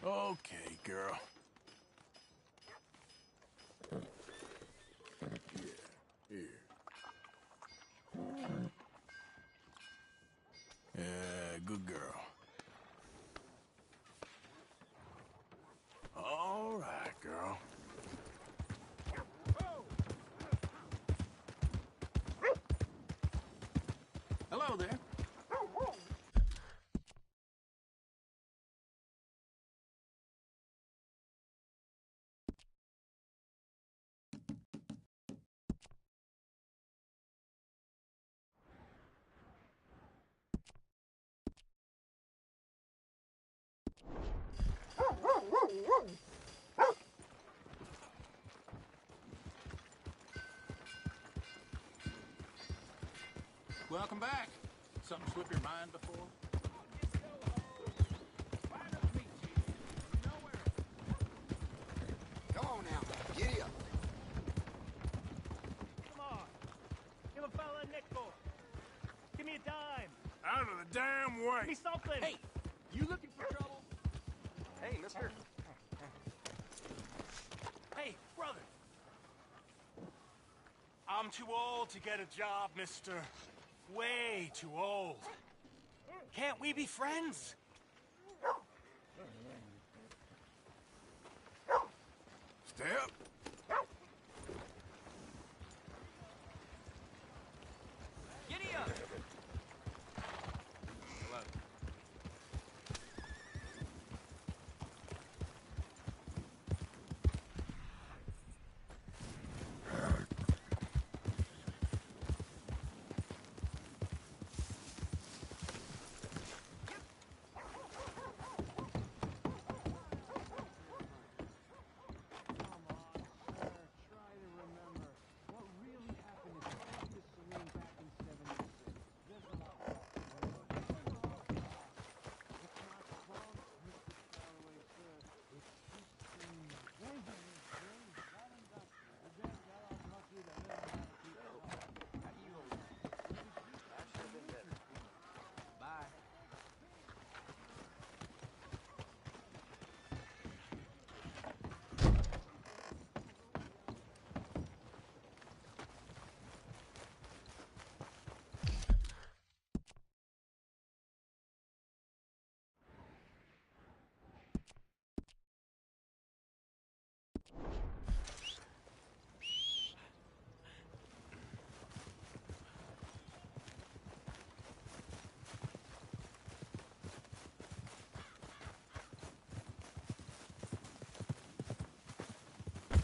Okay, girl. Yeah, here. Yeah, good girl. All right, girl.
Hello there. Welcome back. Something slip your mind before?
Come on now, giddy up.
Come on. Give a fella a nickel. Give me a dime.
Out of the damn way.
Give me something.
Hey, you looking for trouble?
Hey, mister.
Hey, brother. I'm too old to get a job, mister. Way too old. Can't we be friends?
Step.
Giddy up.
Hello.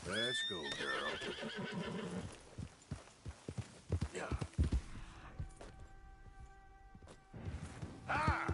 Let's go, girl. Yeah. Ah!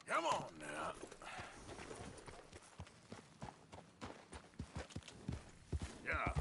Come on now. Yeah.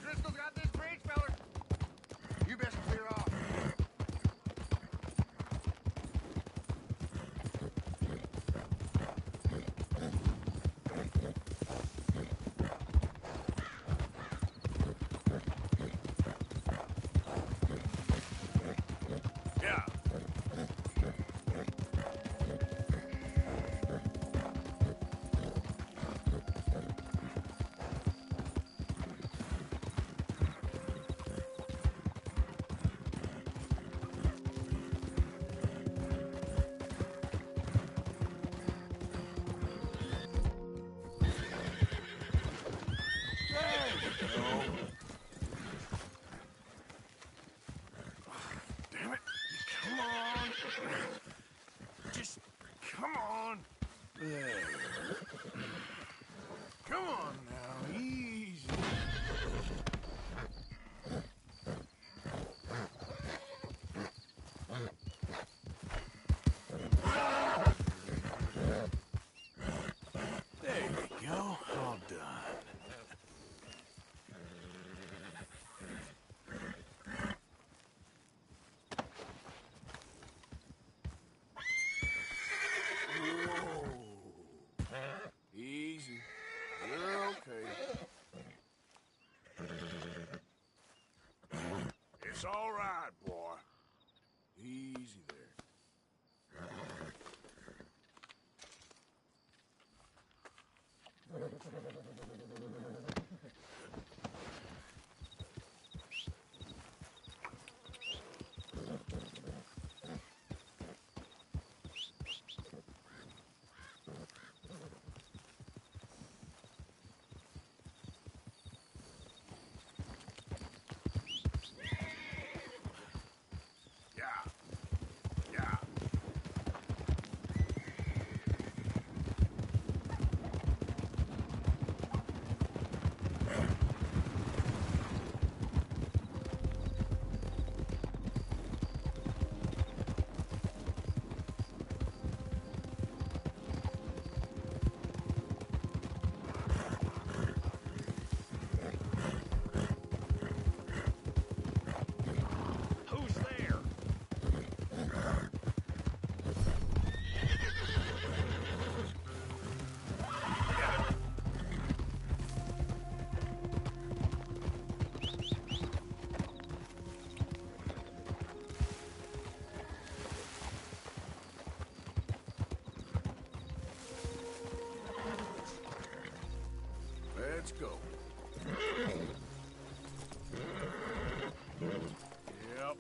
Driscoll's got this bridge, feller. You best clear off.
Yeah. Damn it. Come on. Just come on. There. Come on now. Easy. There you go. All done. Easy. You're okay. It's all right, boy. Easy there. Let's go. Yep.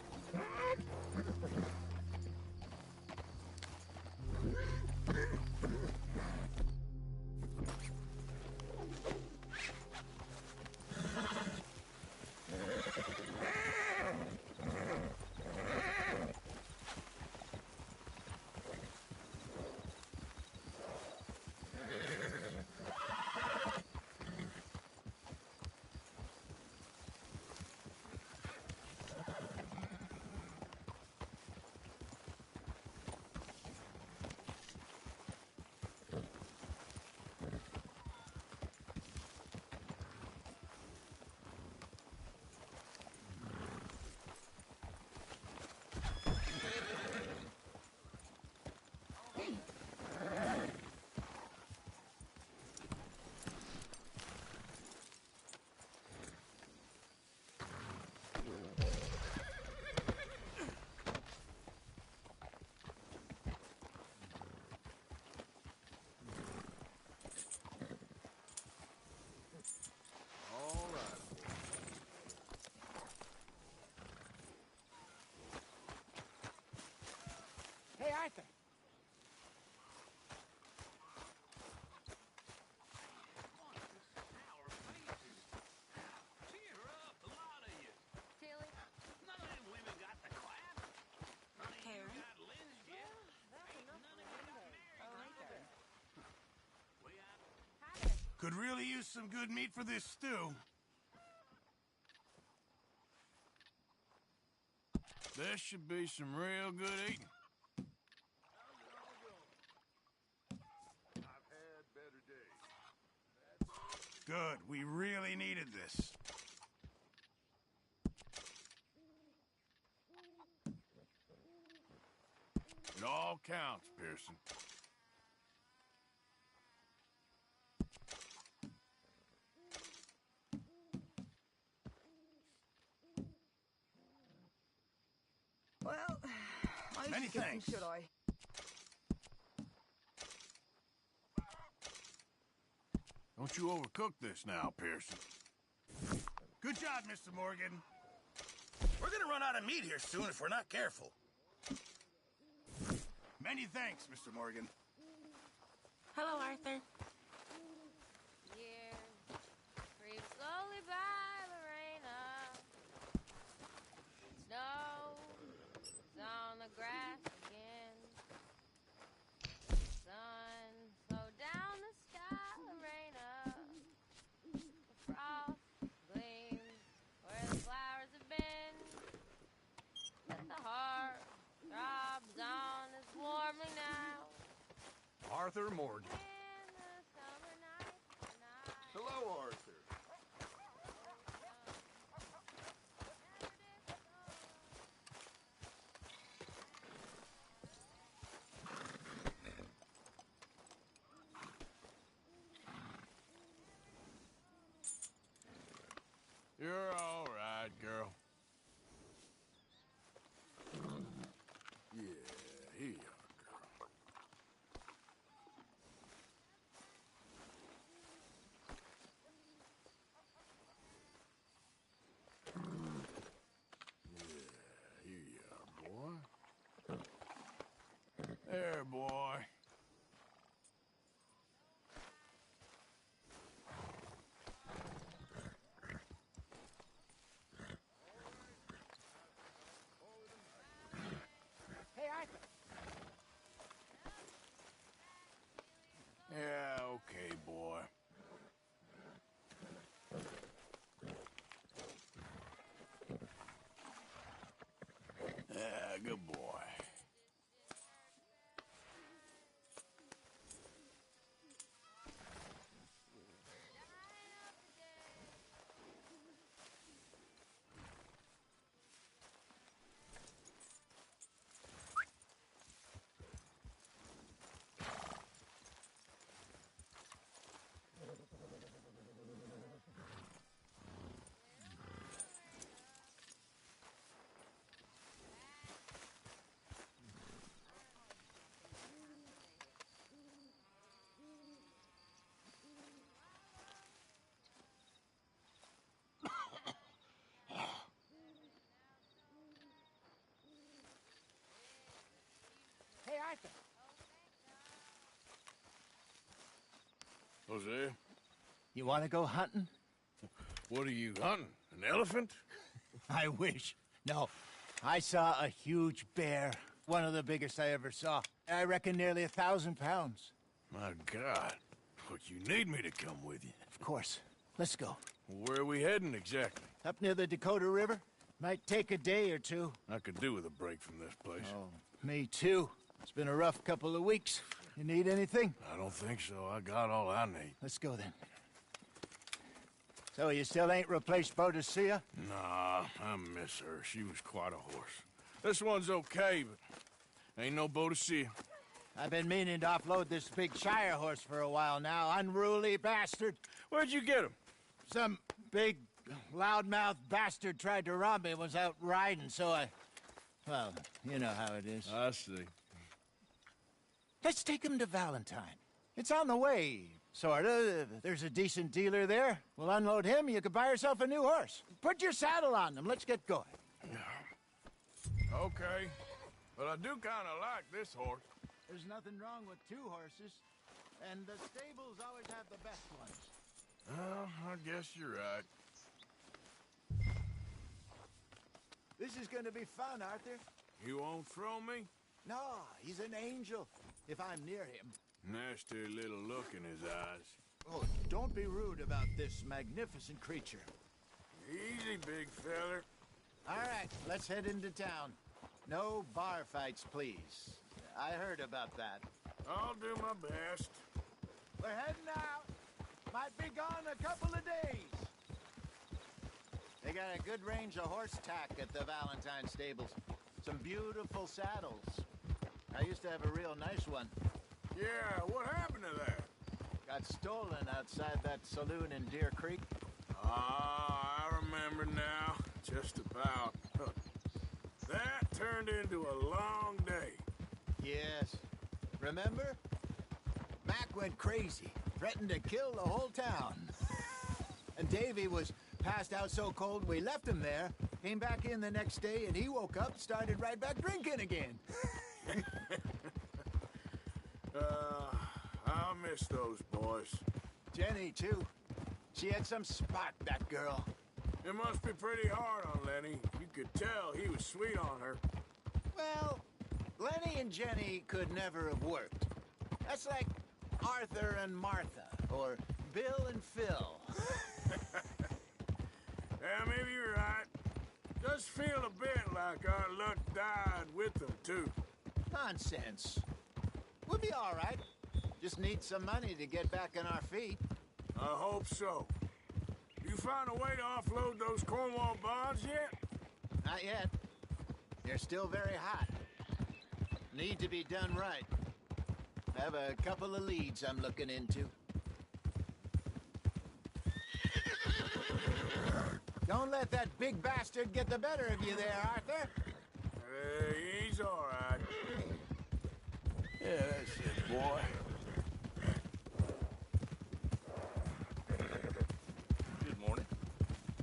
Hey, Arthur.
Tilly?
None of them women got the clap. None of you got lynched yet.
Could really use some good meat for this stew.
There should be some real good eating.
I've had better days. Good. We really needed this.
It all counts, Pearson.
Well, I
Many
should get
thanks.
some, should I?
Don't you overcook this now, Pearson.
Good job, Mr. Morgan. We're gonna run out of meat here soon if we're not careful. Many thanks, Mr. Morgan.
Hello, Arthur.
Years creep slowly by, Lorena. Snow is on the grass again. Sun slow down the sky, Lorena. The frost gleams where the flowers have been. But the heart throbs on as warmly now.
Arthur Morgan.
In the summer night,
Hello, Arthur.
You're all right, girl. Yeah, here you are, girl. Yeah, here you are, boy. There, boy.
Hey, Arthur.
Yeah, okay, boy. Yeah, good boy. Jose,
You want to go hunting?
what are you hunting? An elephant?
I wish. No, I saw a huge bear. One of the biggest I ever saw. I reckon nearly 1,000 pounds.
My God. But you need me to come with you.
Of course. Let's go.
Where are we heading exactly?
Up near the Dakota River. Might take a day or two.
I could do with a break from this place.
Oh, me too. It's been a rough couple of weeks. You need anything?
I don't think so. I got all I need.
Let's go then. So you still ain't replaced Boadicea?
Nah, I miss her. She was quite a horse. This one's okay, but ain't no Boadicea.
I've been meaning to offload this big Shire horse for a while now. Unruly bastard.
Where'd you get him?
Some big, loudmouth bastard tried to rob me and was out riding, so I... Well, you know how it is.
I see.
Let's take him to Valentine. It's on the way, sorta. There's a decent dealer there. We'll unload him, you could buy yourself a new horse. Put your saddle on them, let's get going.
Okay. But I do kind of like this horse.
There's nothing wrong with two horses, and the stables always have the best ones.
Well, I guess you're right.
This is gonna be fun, Arthur.
You won't throw me?
No, he's an angel, if I'm near him.
Nasty little look in his eyes.
Oh, don't be rude about this magnificent creature.
Easy, big feller.
All right, let's head into town. No bar fights, please. I heard about that.
I'll do my best.
We're heading out. Might be gone a couple of days. They got a good range of horse tack at the Valentine stables. Some beautiful saddles. I used to have a real nice one.
Yeah, what happened to that?
Got stolen outside that saloon in Deer Creek.
Ah, I remember now. Just about. That turned into a long day.
Yes. Remember? Mac went crazy, threatened to kill the whole town. And Davy was passed out so cold we left him there, came back in the next day, and he woke up, started right back drinking again.
I'll miss those boys.
Jenny, too. She had some spot, that girl.
It must be pretty hard on Lenny. You could tell he was sweet on her.
Well, Lenny and Jenny could never have worked. That's like Arthur and Martha, or Bill and Phil.
Yeah, maybe you're right. Does feel a bit like our luck died with them, too.
Nonsense. We'll be all right. Just need some money to get back on our feet.
I hope so. You find a way to offload those Cornwall bonds yet?
Not yet. They're still very hot. Need to be done right. I have a couple of leads I'm looking into. Don't let that big bastard get the better of you there, Arthur.
He's all right. Yeah, that's it, boy.
Good morning.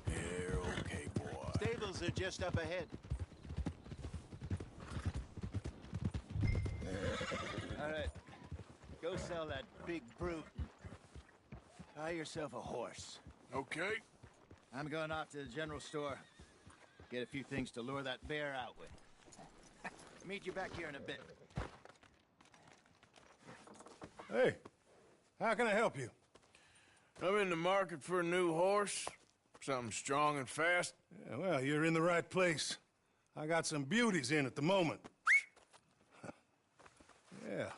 You're okay, boy.
Stables are just up ahead. All right. Go sell that big brute. Buy yourself a horse.
Okay.
I'm going off to the general store. Get a few things to lure that bear out with. Meet you back here in a bit.
Hey, how can I help you?
I'm in the market for a new horse. Something strong and fast.
Yeah, well, you're in the right place. I got some beauties in at the moment. Yeah.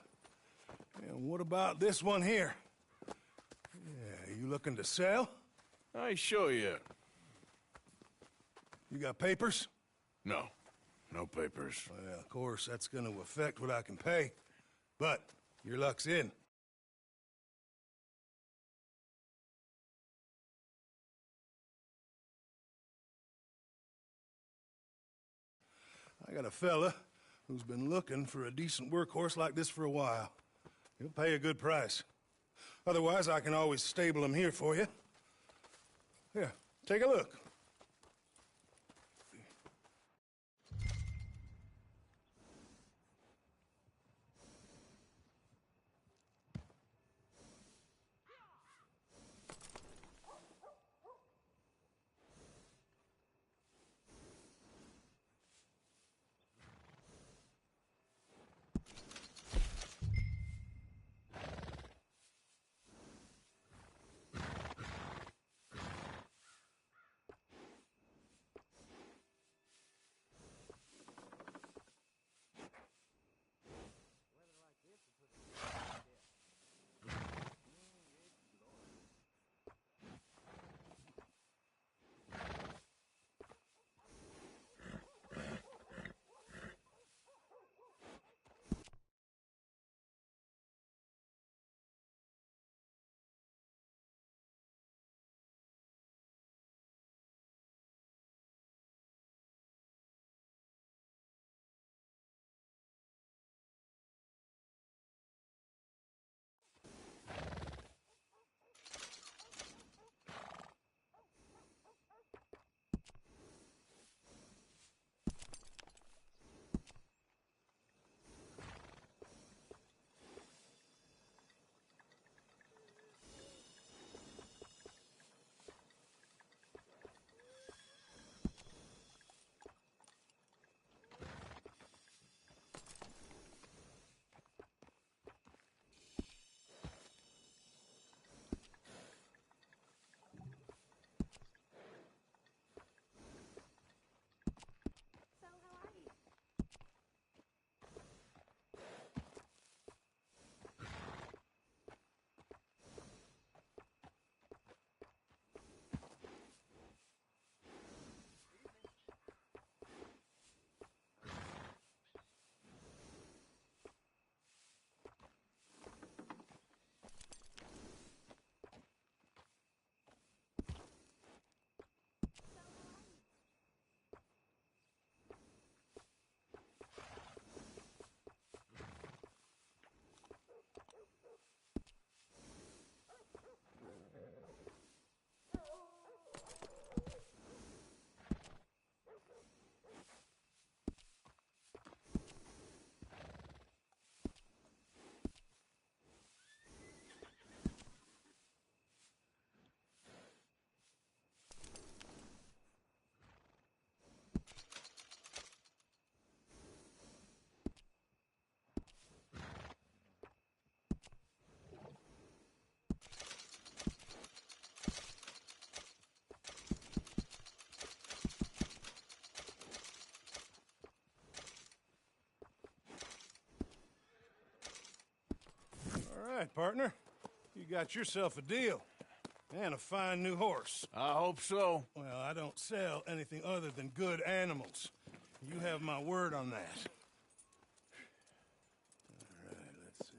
And what about this one here? Yeah, you looking to sell?
I ain't sure yet.
You got papers?
No. No papers.
Well, of course, that's gonna affect what I can pay. But your luck's in. I got a fella who's been looking for a decent workhorse like this for a while. He'll pay a good price. Otherwise, I can always stable him here for you. Here, take a look. All right, partner. You got yourself a deal. And a fine new horse.
I hope so.
Well, I don't sell anything other than good animals. You have my word on that. All right, let's see.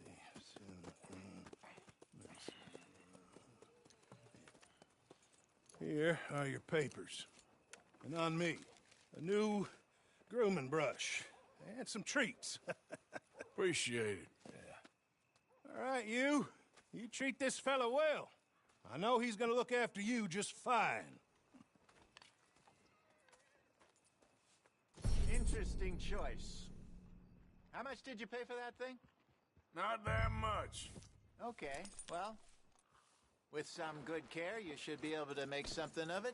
Here are your papers. And on me, a new grooming brush and some treats.
Appreciate it.
Yeah. All right, you treat this fella well. I know he's gonna look after you just fine.
Interesting choice. How much did you pay for that thing?
Not that much.
Okay, well, with some good care, you should be able to make something of it.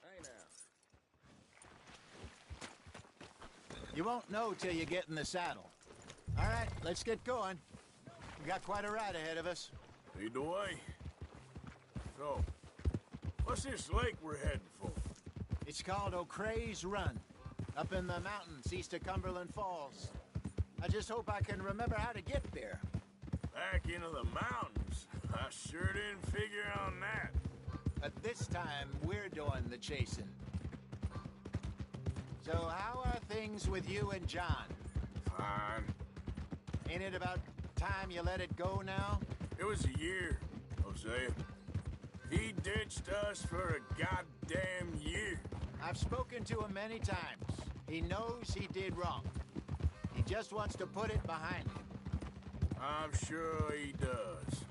Hey now.
You won't know till you get in the saddle. All right, let's get going. We got quite a ride ahead of us.
Lead the way. So, what's this lake we're heading for?
It's called O'Creagh's Run, up in the mountains east of Cumberland Falls. I just hope I can remember how to get there.
Back into the mountains? I sure didn't figure on that.
But this time, we're doing the chasing. So how are things with you and John?
Fine.
Ain't it about time you let it go now?
It was a year, Hosea. He ditched us for a goddamn year.
I've spoken to him many times. He knows he did wrong. He just wants to put it behind him.
I'm sure he does.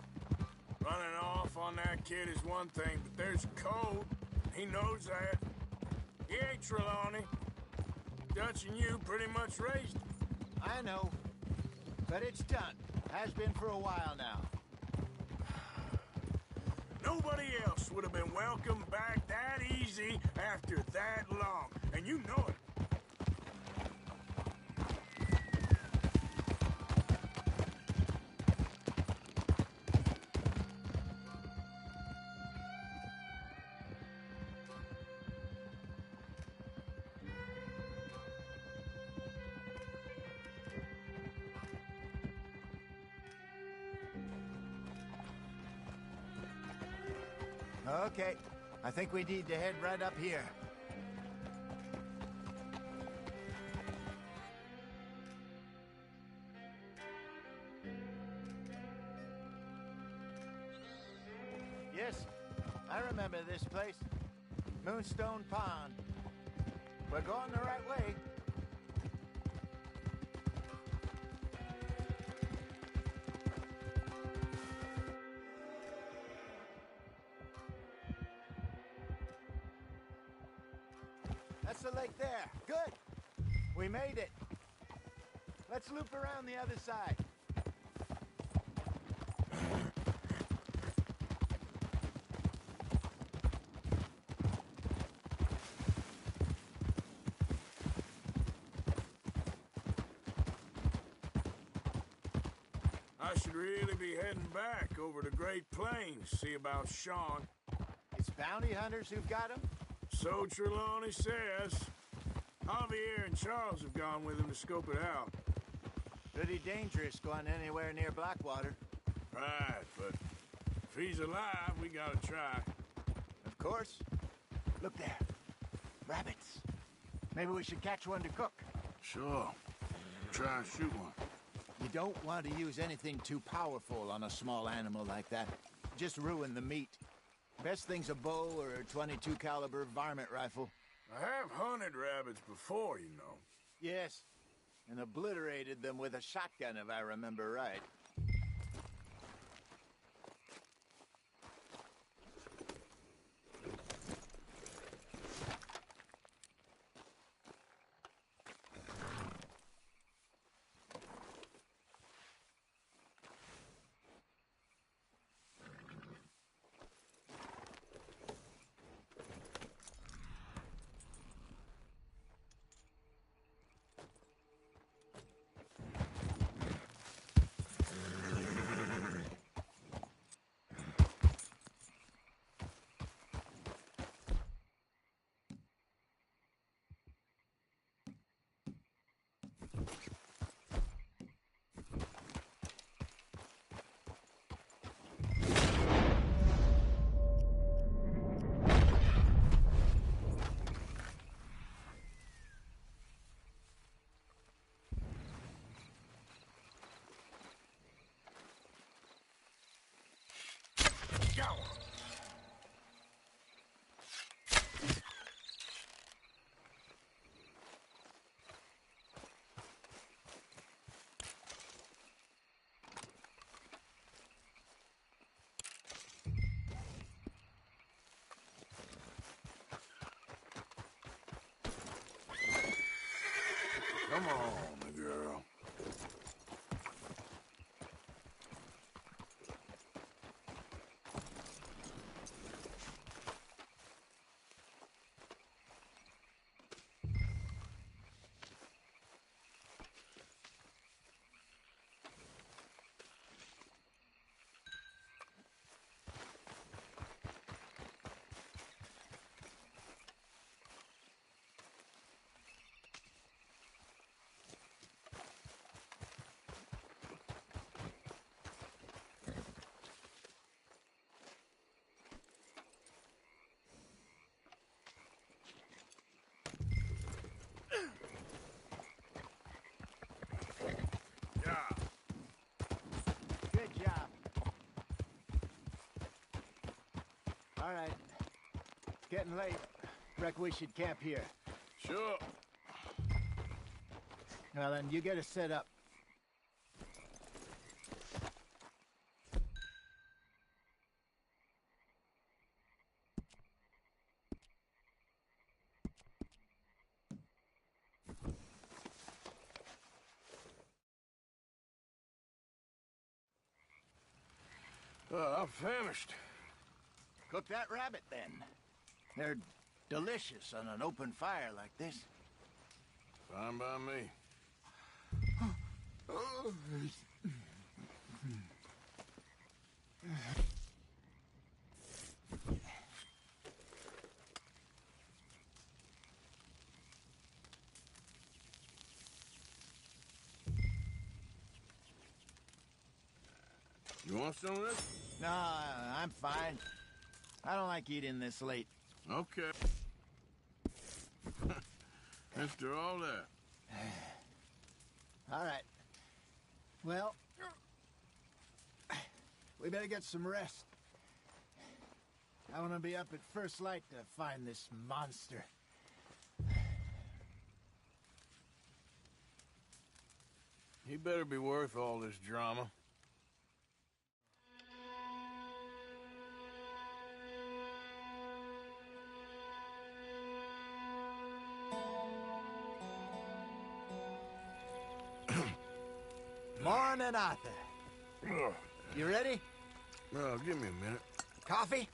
Running off on that kid is one thing, but there's code. He knows that. He ain't Trelawney. Dutch and you pretty much raised him.
I know. But it's done. Has been for a while now.
Nobody else would have been welcomed back that easy after that long. And you know it.
Okay, I think we need to head right up here. Yes, I remember this place. Moonstone Pond. We're going the right way. That's the lake there. Good. We made it. Let's loop around the other side.
I should really be heading back over to Great Plains, see about Sean.
It's bounty hunters who've got him?
So Trelawney says. Javier and Charles have gone with him to scope it out.
Pretty dangerous going anywhere near Blackwater.
Right, but if he's alive, we gotta try.
Of course. Look there. Rabbits. Maybe we should catch one to cook.
Sure. Try and shoot one.
You don't want to use anything too powerful on a small animal like that. Just ruin the meat. Best thing's a bow or a .22 caliber varmint rifle.
I have hunted rabbits before, you know.
Yes, and obliterated them with a shotgun, if I remember right.
go!
Come on, girl.
Good job. All right. It's getting late. Reckon we should camp here.
Sure.
Well, then you get us set up.
I'm famished.
Cook that rabbit, then. They're delicious on an open fire like this.
Fine by me. You want some of this?
No, I'm fine. I don't like eating this late.
Okay. After all that.
All right. Well, we better get some rest. I want to be up at first light to find this monster.
He better be worth all this drama.
Morning, Arthur. You ready?
Well, give me a minute.
Coffee?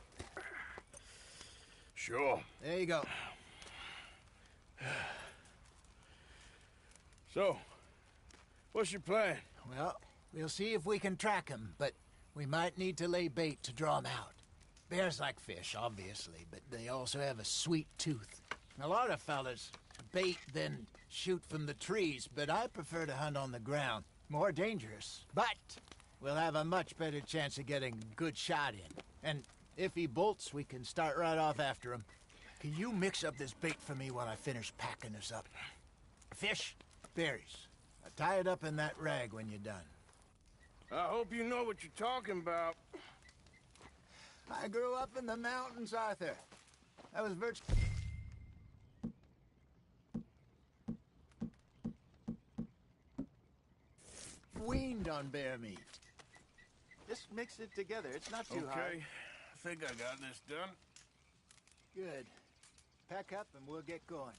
Sure.
There you go.
So, what's your plan?
Well, we'll see if we can track him, but we might need to lay bait to draw him out. Bears like fish, obviously, but they also have a sweet tooth. A lot of fellas bait, then shoot from the trees, but I prefer to hunt on the ground. More dangerous, but we'll have a much better chance of getting a good shot in. And if he bolts, we can start right off after him. Can you mix up this bait for me while I finish packing this up? Fish, berries. Tie it up in that rag when you're done.
I hope you know what you're talking about.
I grew up in the mountains, Arthur. I was virtually... weaned on bear meat. Just mix it together. It's not too hard.
Okay. I think I got this done.
Good. Pack up and we'll get going.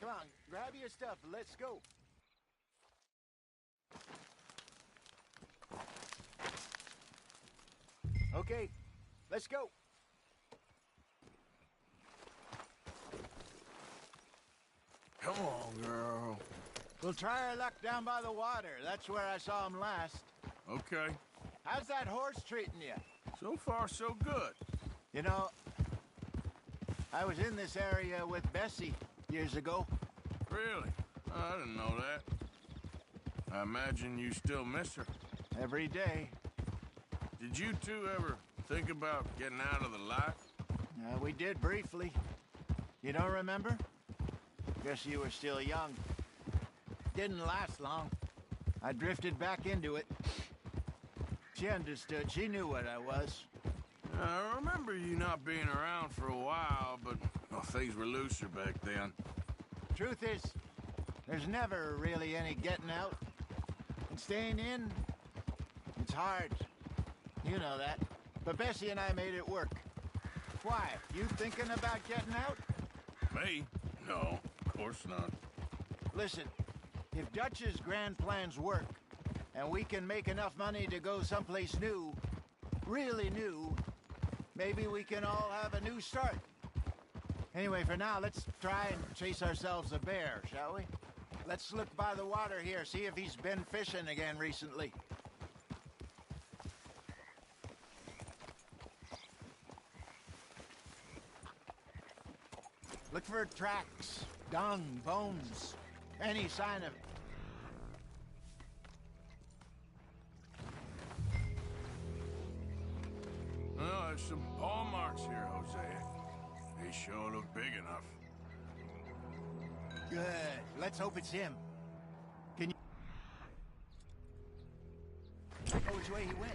Come on, grab your stuff and let's go. Okay, let's go.
Come on, girl.
We'll try our luck down by the water. That's where I saw him last.
Okay.
How's that horse treating you?
So far, so good.
You know, I was in this area with Bessie years ago.
Really? I didn't know that. I imagine you still miss her.
Every day.
Did you two ever think about getting out of the life?
We did briefly. You don't remember? Guess you were still young. Didn't last long. I drifted back into it. She understood. She knew what I was.
I remember you not being around for a while, but well, things were looser back then.
Truth is, there's never really any getting out. And staying in, it's hard. You know that. But Bessie and I made it work. Why? You thinking about getting out?
Me? No, of course not.
Listen, if Dutch's grand plans work, and we can make enough money to go someplace new, really new, maybe we can all have a new start. Anyway, for now, let's try and chase ourselves a bear, shall we? Let's look by the water here, see if he's been fishing again recently. Look for tracks, dung, bones, any sign of...
Well, there's some paw marks here, Hosea. They sure look big enough.
Good. Let's hope it's him. Can you... Oh, which way he went?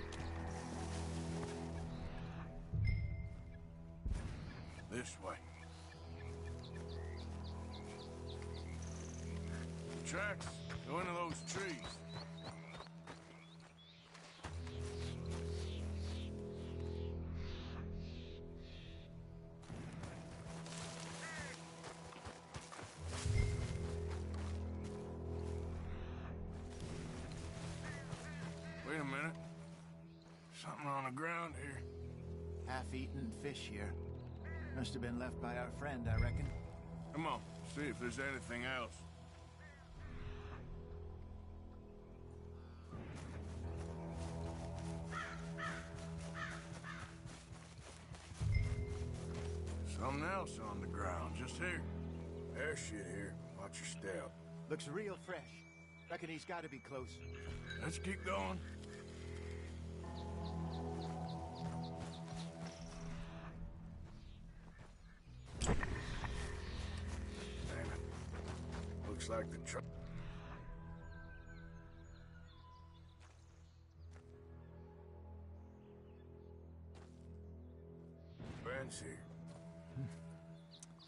This way. Tracks. Go into those trees. Wait a minute. Something on the ground here.
Half-eaten fish here. Must have been left by our friend, I reckon.
Come on, see if there's anything else. Something else on the ground, just here. There's shit here. Watch your step.
Looks real fresh. Reckon he's got to be close.
Let's keep going. Damn it. Looks like the truck. Ben's here.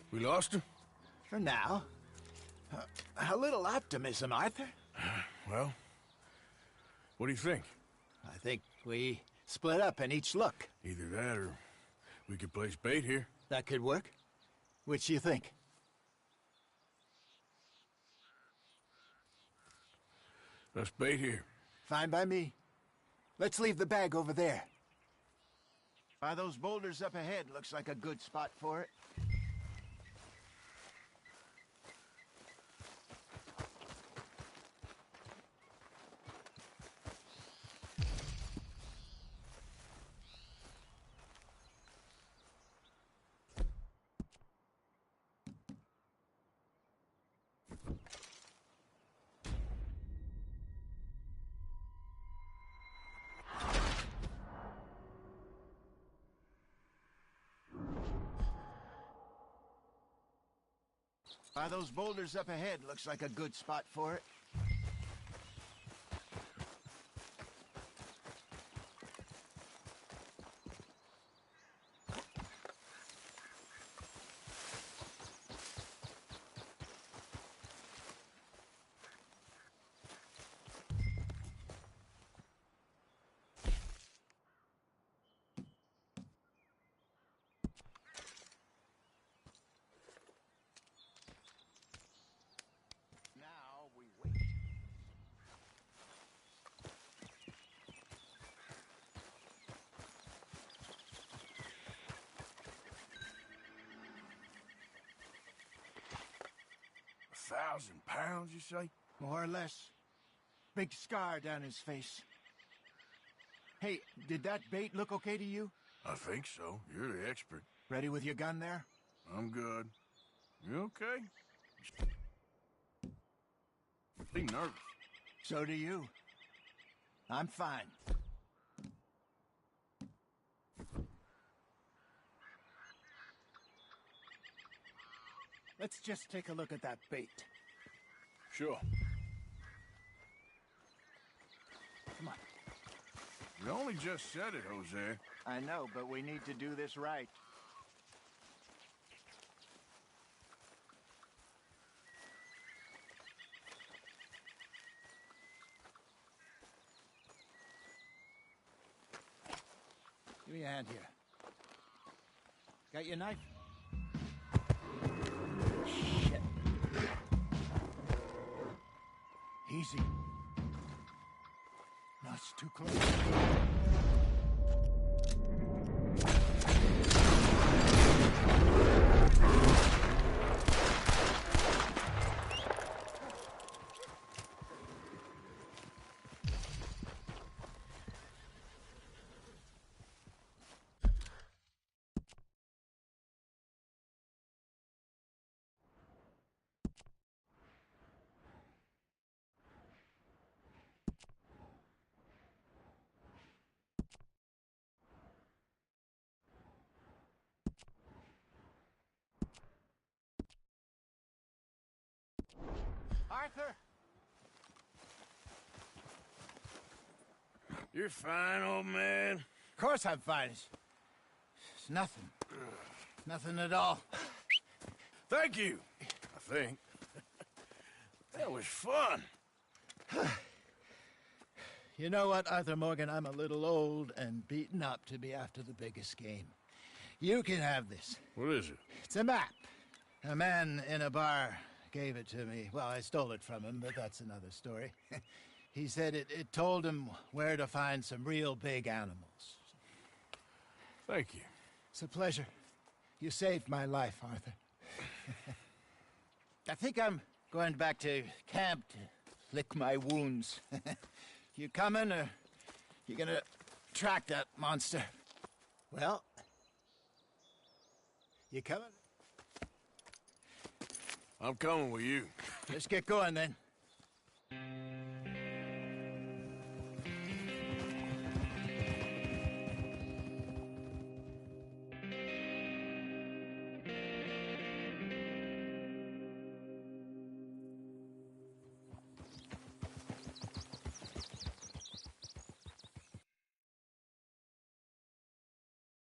We lost him?
For now. A little optimism, Arthur.
Well, what do you think?
I think we split up and each look.
Either that or we could place bait here.
That could work. Which do you think?
Let's bait here.
Fine by me. Let's leave the bag over there. By those boulders up ahead, looks like a good spot for it. By those boulders up ahead, looks like a good spot for it.
£1,000, you say?
More or less. Big scar down his face. Hey, did that bait look okay to you?
I think so. You're the expert.
Ready with your gun there?
I'm good. You okay? Be nervous.
So do you. I'm fine. Let's just take a look at that bait.
Sure. You only just said it, Jose.
I know, but we need to do this right. Give me a hand here. Got your knife? Shit. Easy. No, it's too close. Arthur!
You're fine, old man.
Of course I'm fine. It's nothing. Nothing at all.
Thank you, I think. That was fun.
You know what, Arthur Morgan? I'm a little old and beaten up to be after the biggest game. You can have this.
What is it?
It's a map. A man in a bar gave it to me. Well, I stole it from him, but that's another story. He said it told him where to find some real big animals.
Thank you.
It's a pleasure. You saved my life, Arthur. I think I'm going back to camp to lick my wounds. You coming, or you gonna track that monster? Well, you coming?
I'm coming with you.
Let's get going, then.